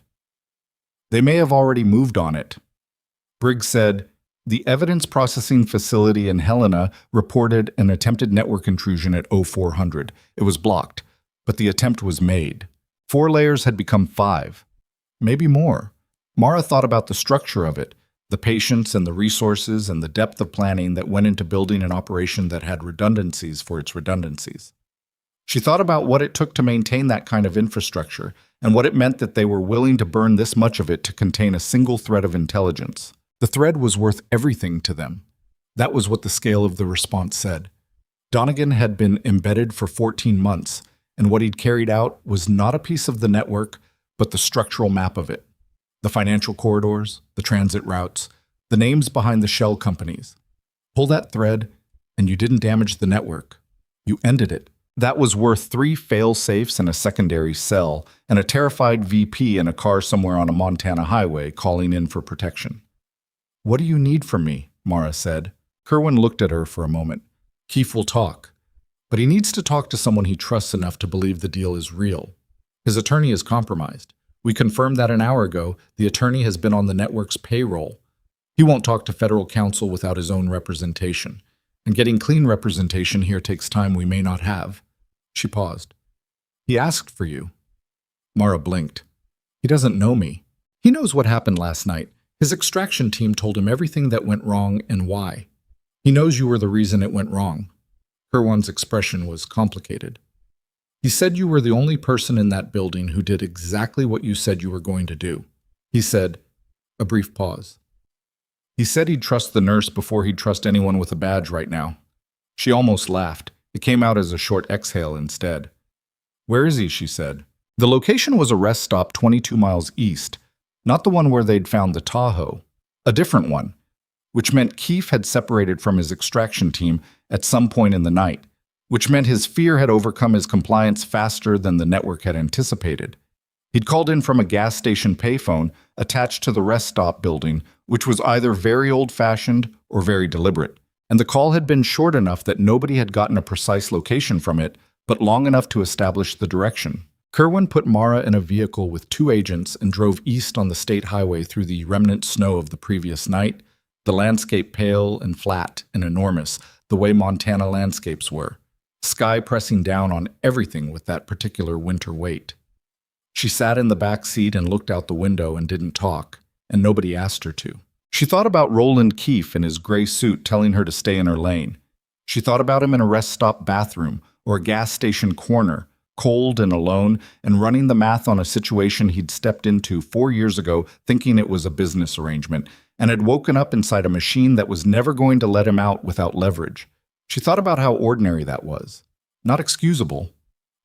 "They may have already moved on it." Briggs said, "The evidence processing facility in Helena reported an attempted network intrusion at 0400. It was blocked, but the attempt was made. 4 layers had become 5. Maybe more." Mara thought about the structure of it, the patience and the resources and the depth of planning that went into building an operation that had redundancies for its redundancies. She thought about what it took to maintain that kind of infrastructure, and what it meant that they were willing to burn this much of it to contain a single thread of intelligence. The thread was worth everything to them. That was what the scale of the response said. Donegan had been embedded for 14 months, and what he'd carried out was not a piece of the network, but the structural map of it. The financial corridors, the transit routes, the names behind the shell companies. Pull that thread, and you didn't damage the network. You ended it. That was worth 3 fail-safes and a secondary cell, and a terrified VP in a car somewhere on a Montana highway calling in for protection. "What do you need from me?" Mara said. Kirwan looked at her for a moment. "Keefe will talk. But he needs to talk to someone he trusts enough to believe the deal is real. His attorney is compromised. We confirmed that an hour ago. The attorney has been on the network's payroll. He won't talk to federal counsel without his own representation. And getting clean representation here takes time we may not have." She paused. "He asked for you." Mara blinked. He doesn't know me. He knows what happened last night. His extraction team told him everything that went wrong and why. He knows you were the reason it went wrong. Kerwan's expression was complicated. He said you were the only person in that building who did exactly what you said you were going to do. He said, a brief pause. He said he'd trust the nurse before he'd trust anyone with a badge right now. She almost laughed. It came out as a short exhale instead. Where is he? She said. The location was a rest stop 22 miles east, not the one where they'd found the Tahoe, a different one, which meant Keefe had separated from his extraction team at some point in the night, which meant his fear had overcome his compliance faster than the network had anticipated. He'd called in from a gas station payphone attached to the rest stop building, which was either very old-fashioned or very deliberate, and the call had been short enough that nobody had gotten a precise location from it, but long enough to establish the direction. Kerwan put Mara in a vehicle with 2 agents and drove east on the state highway through the remnant snow of the previous night, the landscape pale and flat and enormous, the way Montana landscapes were, sky pressing down on everything with that particular winter weight. She sat in the back seat and looked out the window and didn't talk, and nobody asked her to. She thought about Roland Keefe in his gray suit telling her to stay in her lane. She thought about him in a rest stop bathroom or a gas station corner, cold and alone, and running the math on a situation he'd stepped into 4 years ago thinking it was a business arrangement, and had woken up inside a machine that was never going to let him out without leverage. She thought about how ordinary that was. Not excusable,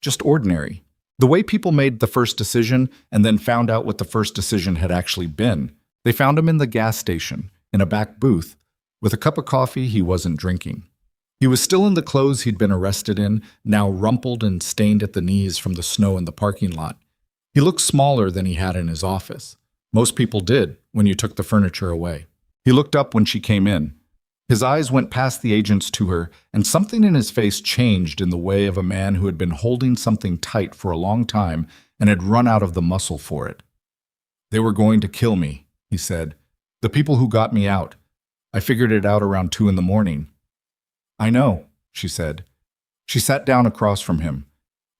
just ordinary. The way people made the first decision and then found out what the first decision had actually been. They found him in the gas station, in a back booth, with a cup of coffee he wasn't drinking. He was still in the clothes he'd been arrested in, now rumpled and stained at the knees from the snow in the parking lot. He looked smaller than he had in his office. Most people did when you took the furniture away. He looked up when she came in. His eyes went past the agents to her, and something in his face changed in the way of a man who had been holding something tight for a long time and had run out of the muscle for it. They were going to kill me, he said. The people who got me out. I figured it out around 2 a.m. I know, she said. She sat down across from him.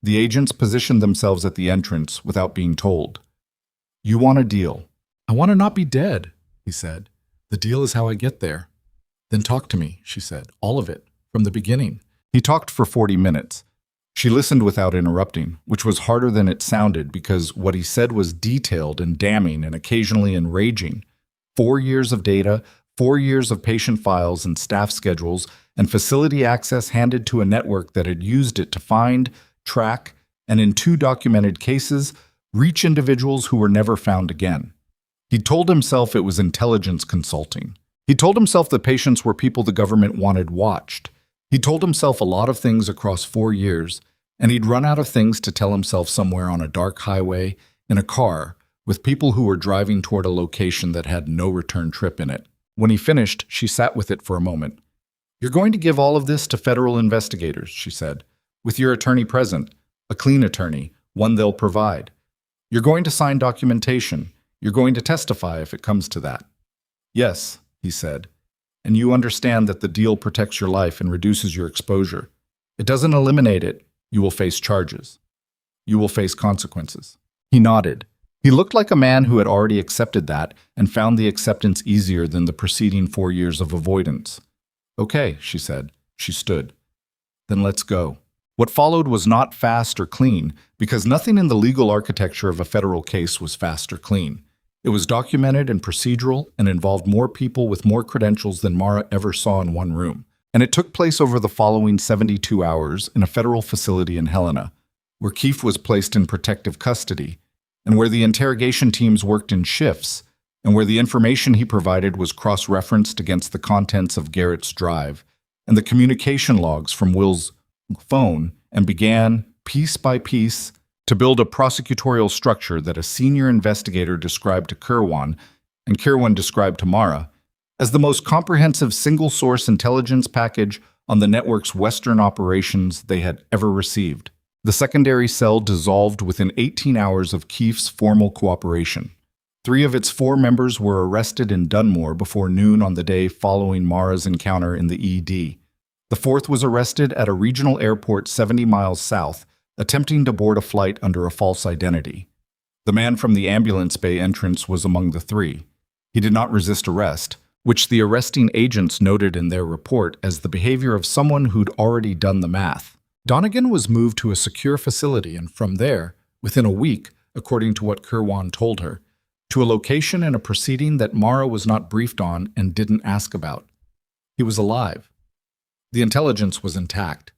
The agents positioned themselves at the entrance without being told. You want a deal. I want to not be dead, he said. The deal is how I get there. Then talk to me, she said. All of it, from the beginning. He talked for 40 minutes. She listened without interrupting, which was harder than it sounded because what he said was detailed and damning and occasionally enraging. 4 years of data, 4 years of patient files and staff schedules, and facility access handed to a network that had used it to find, track, and in 2 documented cases, reach individuals who were never found again. He told himself it was intelligence consulting. He told himself the patients were people the government wanted watched. He told himself a lot of things across 4 years, and he'd run out of things to tell himself somewhere on a dark highway, in a car, with people who were driving toward a location that had no return trip in it. When he finished, she sat with it for a moment. You're going to give all of this to federal investigators, she said, with your attorney present, a clean attorney, one they'll provide. You're going to sign documentation. You're going to testify if it comes to that. Yes, he said, and you understand that the deal protects your life and reduces your exposure. It doesn't eliminate it. You will face charges. You will face consequences. He nodded. He looked like a man who had already accepted that and found the acceptance easier than the preceding 4 years of avoidance. Okay, she said. She stood. Then let's go. What followed was not fast or clean, because nothing in the legal architecture of a federal case was fast or clean. It was documented and procedural and involved more people with more credentials than Mara ever saw in one room. And it took place over the following 72 hours in a federal facility in Helena, where Keefe was placed in protective custody, and where the interrogation teams worked in shifts, and where the information he provided was cross-referenced against the contents of Garrett's drive and the communication logs from Will's phone, and began, piece by piece, to build a prosecutorial structure that a senior investigator described to Kerwan, and Kerwan described to Mara, as the most comprehensive single-source intelligence package on the network's Western operations they had ever received. The secondary cell dissolved within 18 hours of Keefe's formal cooperation. 3 of its 4 members were arrested in Dunmore before noon on the day following Mara's encounter in the ED. The 4th was arrested at a regional airport 70 miles south, attempting to board a flight under a false identity. The man from the ambulance bay entrance was among the three. He did not resist arrest, which the arresting agents noted in their report as the behavior of someone who'd already done the math. Donegan was moved to a secure facility and from there, within a week, according to what Kirwan told her, to a location in a proceeding that Mara was not briefed on and didn't ask about. He was alive. The intelligence was intact.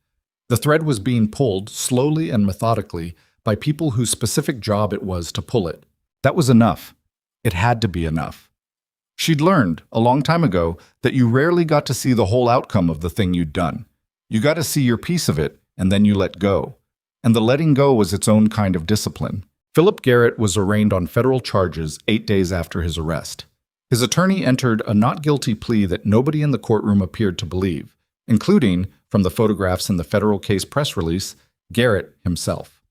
The thread was being pulled, slowly and methodically, by people whose specific job it was to pull it. That was enough. It had to be enough. She'd learned, a long time ago, that you rarely got to see the whole outcome of the thing you'd done. You got to see your piece of it, and then you let go. And the letting go was its own kind of discipline. Philip Garrett was arraigned on federal charges 8 days after his arrest. His attorney entered a not guilty plea that nobody in the courtroom appeared to believe, including, from the photographs in the federal case press release, Garrett himself.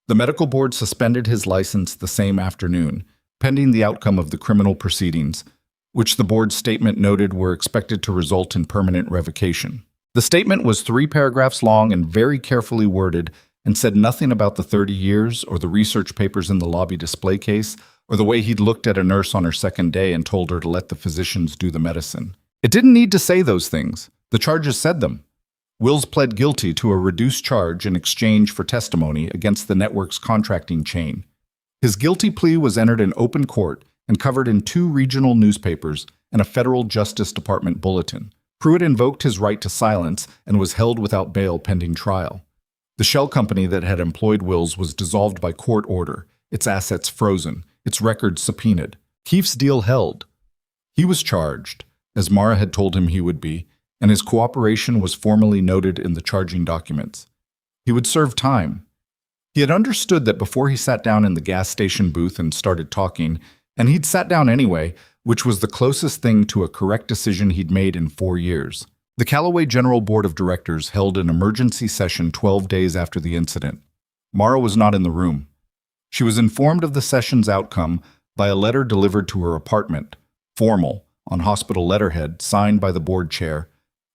The medical board suspended his license the same afternoon, pending the outcome of the criminal proceedings, which the board's statement noted were expected to result in permanent revocation. The statement was 3 paragraphs long and very carefully worded and said nothing about the 30 years or the research papers in the lobby display case or the way he'd looked at a nurse on her second day and told her to let the physicians do the medicine. It didn't need to say those things. The charges said them. Wills pled guilty to a reduced charge in exchange for testimony against the network's contracting chain. His guilty plea was entered in open court and covered in 2 regional newspapers and a federal Justice Department bulletin. Pruitt invoked his right to silence and was held without bail pending trial. The shell company that had employed Wills was dissolved by court order, its assets frozen, its records subpoenaed. Keefe's deal held. He was charged, as Mara had told him he would be, and his cooperation was formally noted in the charging documents. He would serve time. He had understood that before he sat down in the gas station booth and started talking, and he'd sat down anyway, which was the closest thing to a correct decision he'd made in 4 years. The Callaway General Board of Directors held an emergency session 12 days after the incident. Mara was not in the room. She was informed of the session's outcome by a letter delivered to her apartment, formal, on hospital letterhead, signed by the board chair,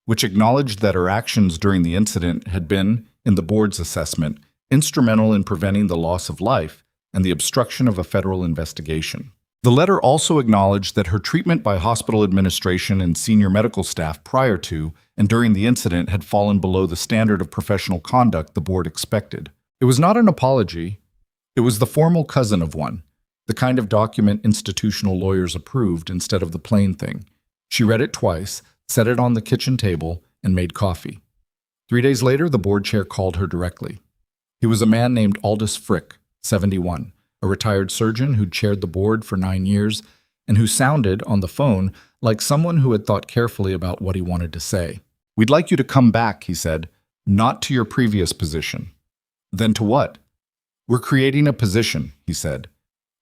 which acknowledged that her actions during the incident had been, in the board's assessment, instrumental in preventing the loss of life and the obstruction of a federal investigation. The letter also acknowledged that her treatment by hospital administration and senior medical staff prior to and during the incident had fallen below the standard of professional conduct the board expected. It was not an apology. It was the formal cousin of one, the kind of document institutional lawyers approved instead of the plain thing. She read it twice, set it on the kitchen table, and made coffee. 3 days later, the board chair called her directly. He was a man named Aldous Frick, 71, a retired surgeon who'd chaired the board for 9 years and who sounded, on the phone, like someone who had thought carefully about what he wanted to say. "We'd like you to come back," he said, "not to your previous position." "Then to what?" "We're creating a position," he said.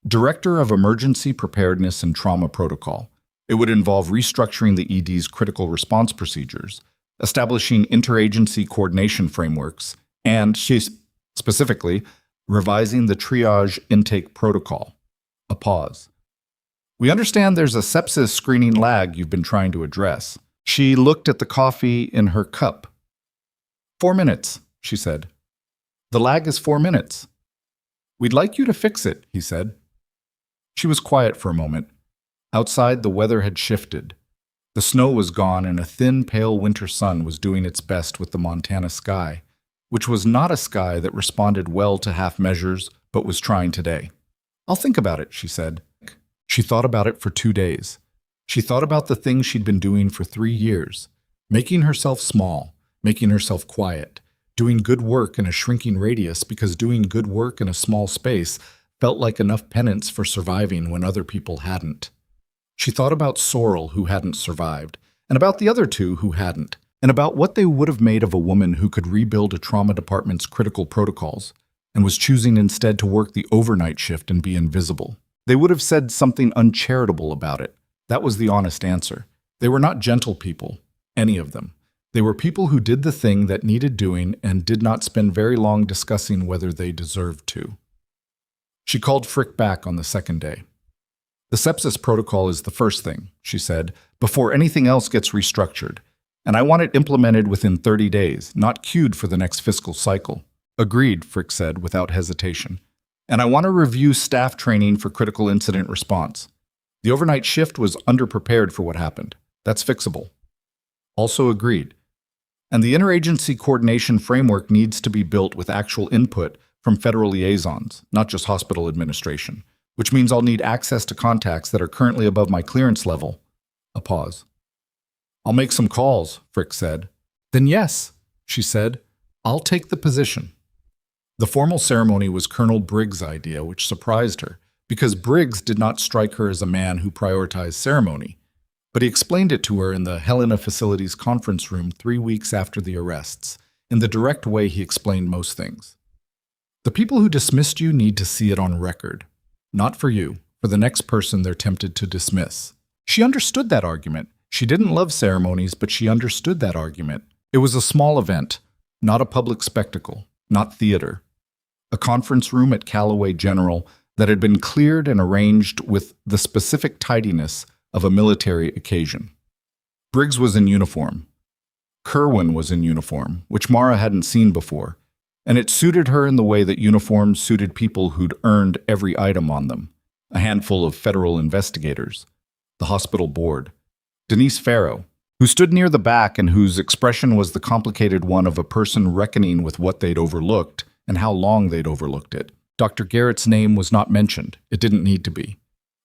"Director of Emergency Preparedness and Trauma Protocol. It would involve restructuring the ED's critical response procedures, establishing interagency coordination frameworks, and, specifically, revising the triage intake protocol." A pause. "We understand there's a sepsis screening lag you've been trying to address." She looked at the coffee in her cup. 4 minutes, she said. "The lag is 4 minutes." "We'd like you to fix it," he said. She was quiet for a moment. Outside, the weather had shifted. The snow was gone and a thin, pale winter sun was doing its best with the Montana sky, which was not a sky that responded well to half measures, but was trying today. "I'll think about it," she said. She thought about it for 2 days. She thought about the things she'd been doing for 3 years, making herself small, making herself quiet, doing good work in a shrinking radius because doing good work in a small space felt like enough penance for surviving when other people hadn't. She thought about Sorrel, who hadn't survived, and about the other 2 who hadn't, and about what they would have made of a woman who could rebuild a trauma department's critical protocols, and was choosing instead to work the overnight shift and be invisible. They would have said something uncharitable about it. That was the honest answer. They were not gentle people, any of them. They were people who did the thing that needed doing and did not spend very long discussing whether they deserved to. She called Frick back on the second day. "The sepsis protocol is the first thing," she said, "before anything else gets restructured. And I want it implemented within 30 days, not queued for the next fiscal cycle." "Agreed," Frick said without hesitation. And I want to review staff training for critical incident response. The overnight shift was underprepared for what happened. That's fixable. Also agreed. And the interagency coordination framework needs to be built with actual input from federal liaisons, not just hospital administration, which means I'll need access to contacts that are currently above my clearance level. A pause. I'll make some calls, Frick said. Then yes, she said. I'll take the position. The formal ceremony was Colonel Briggs' idea, which surprised her, because Briggs did not strike her as a man who prioritized ceremony. But he explained it to her in the Helena Facilities conference room 3 weeks after the arrests, in the direct way he explained most things. The people who dismissed you need to see it on record. Not for you, for the next person they're tempted to dismiss. She understood that argument. She didn't love ceremonies, but she understood that argument. It was a small event, not a public spectacle, not theater. A conference room at Callaway General that had been cleared and arranged with the specific tidiness of a military occasion. Briggs was in uniform. Kerwin was in uniform, which Mara hadn't seen before, and it suited her in the way that uniforms suited people who'd earned every item on them. A handful of federal investigators, the hospital board, Denise Farrow, who stood near the back and whose expression was the complicated one of a person reckoning with what they'd overlooked and how long they'd overlooked it. Dr. Garrett's name was not mentioned. It didn't need to be.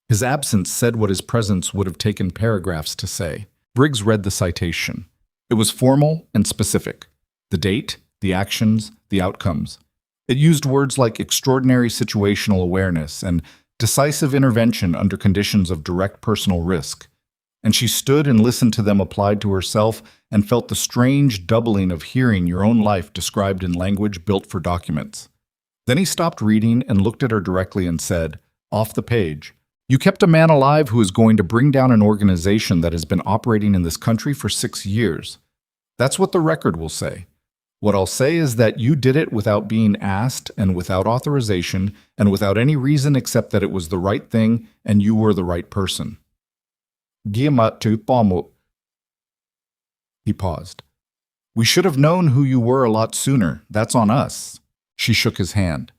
His absence said what his presence would have taken paragraphs to say. Briggs read the citation. It was formal and specific. The date, the actions, the outcomes. It used words like extraordinary situational awareness and decisive intervention under conditions of direct personal risk. And she stood and listened to them applied to herself and felt the strange doubling of hearing your own life described in language built for documents. Then he stopped reading and looked at her directly and said, off the page, "You kept a man alive who is going to bring down an organization that has been operating in this country for 6 years. That's what the record will say. What I'll say is that you did it without being asked and without authorization and without any reason except that it was the right thing and you were the right person." He paused. "We should have known who you were a lot sooner. That's on us." She shook his hand.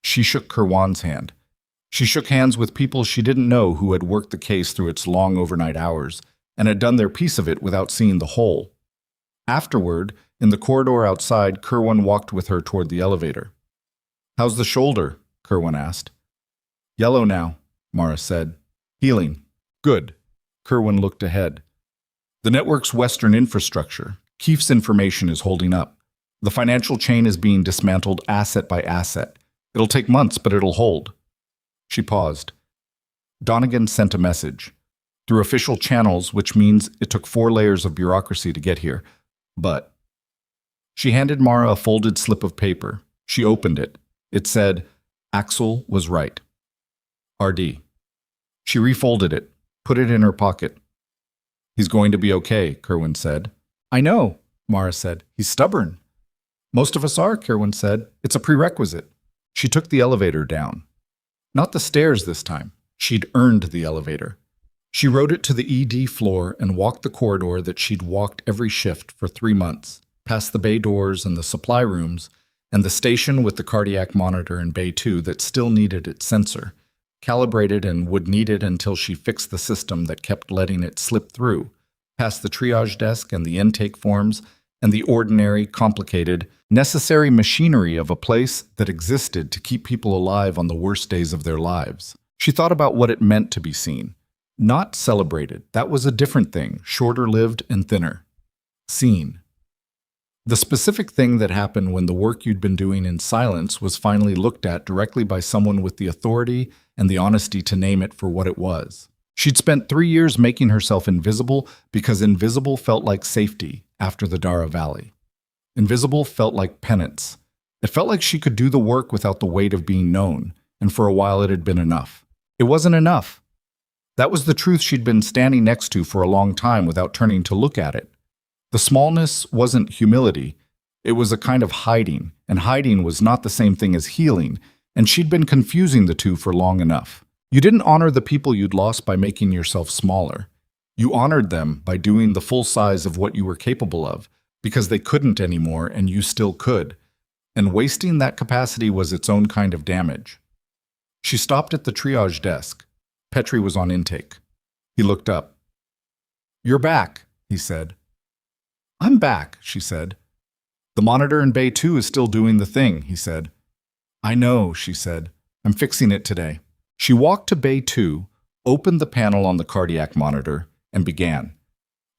She shook Kerwan's hand. She shook hands with people she didn't know who had worked the case through its long overnight hours and had done their piece of it without seeing the whole. Afterward, in the corridor outside, Kerwin walked with her toward the elevator. "How's the shoulder?" Kerwin asked. "Yellow now," Mara said. "Healing. Good." Kerwin looked ahead. "The network's Western infrastructure. Keefe's information is holding up. The financial chain is being dismantled asset by asset. It'll take months, but it'll hold." She paused. Donegan sent a message. Through official channels, which means it took 4 layers of bureaucracy to get here. But she handed Mara a folded slip of paper. She opened it. It said, "Axel was right. RD." She refolded it, put it in her pocket. "He's going to be okay," Kerwin said. "I know," Mara said. "He's stubborn." "Most of us are," Kerwin said. "It's a prerequisite." She took the elevator down. Not the stairs this time. She'd earned the elevator. She rode it to the ED floor and walked the corridor that she'd walked every shift for 3 months, past the bay doors and the supply rooms, and the station with the cardiac monitor in Bay 2 that still needed its sensor, calibrated and would need it until she fixed the system that kept letting it slip through, past the triage desk and the intake forms, and the ordinary, complicated, necessary machinery of a place that existed to keep people alive on the worst days of their lives. She thought about what it meant to be seen. Not celebrated. That was a different thing, shorter-lived and thinner. Seen. The specific thing that happened when the work you'd been doing in silence was finally looked at directly by someone with the authority and the honesty to name it for what it was. She'd spent 3 years making herself invisible because invisible felt like safety after the Dara Valley. Invisible felt like penance. It felt like she could do the work without the weight of being known, and for a while it had been enough. It wasn't enough. That was the truth she'd been standing next to for a long time without turning to look at it. The smallness wasn't humility. It was a kind of hiding, and hiding was not the same thing as healing, and she'd been confusing the two for long enough. You didn't honor the people you'd lost by making yourself smaller. You honored them by doing the full size of what you were capable of, because they couldn't anymore and you still could. And wasting that capacity was its own kind of damage. She stopped at the triage desk. Petrie was on intake. He looked up. "You're back," he said. "I'm back," she said. "The monitor in Bay 2 is still doing the thing," he said. "I know," she said. "I'm fixing it today." She walked to Bay 2, opened the panel on the cardiac monitor, and began.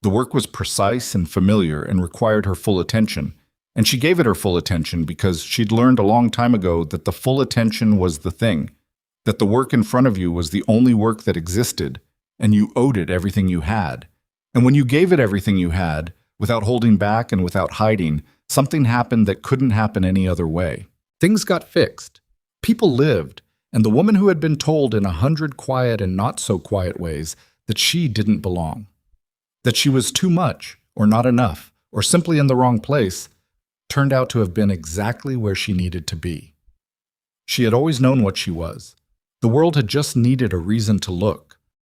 The work was precise and familiar and required her full attention, and she gave it her full attention because she'd learned a long time ago that the full attention was the thing, that the work in front of you was the only work that existed, and you owed it everything you had. And when you gave it everything you had, without holding back and without hiding, something happened that couldn't happen any other way. Things got fixed. People lived, and the woman who had been told in 100 quiet and not-so-quiet ways that she didn't belong, that she was too much, or not enough, or simply in the wrong place, turned out to have been exactly where she needed to be. She had always known what she was. The world had just needed a reason to look.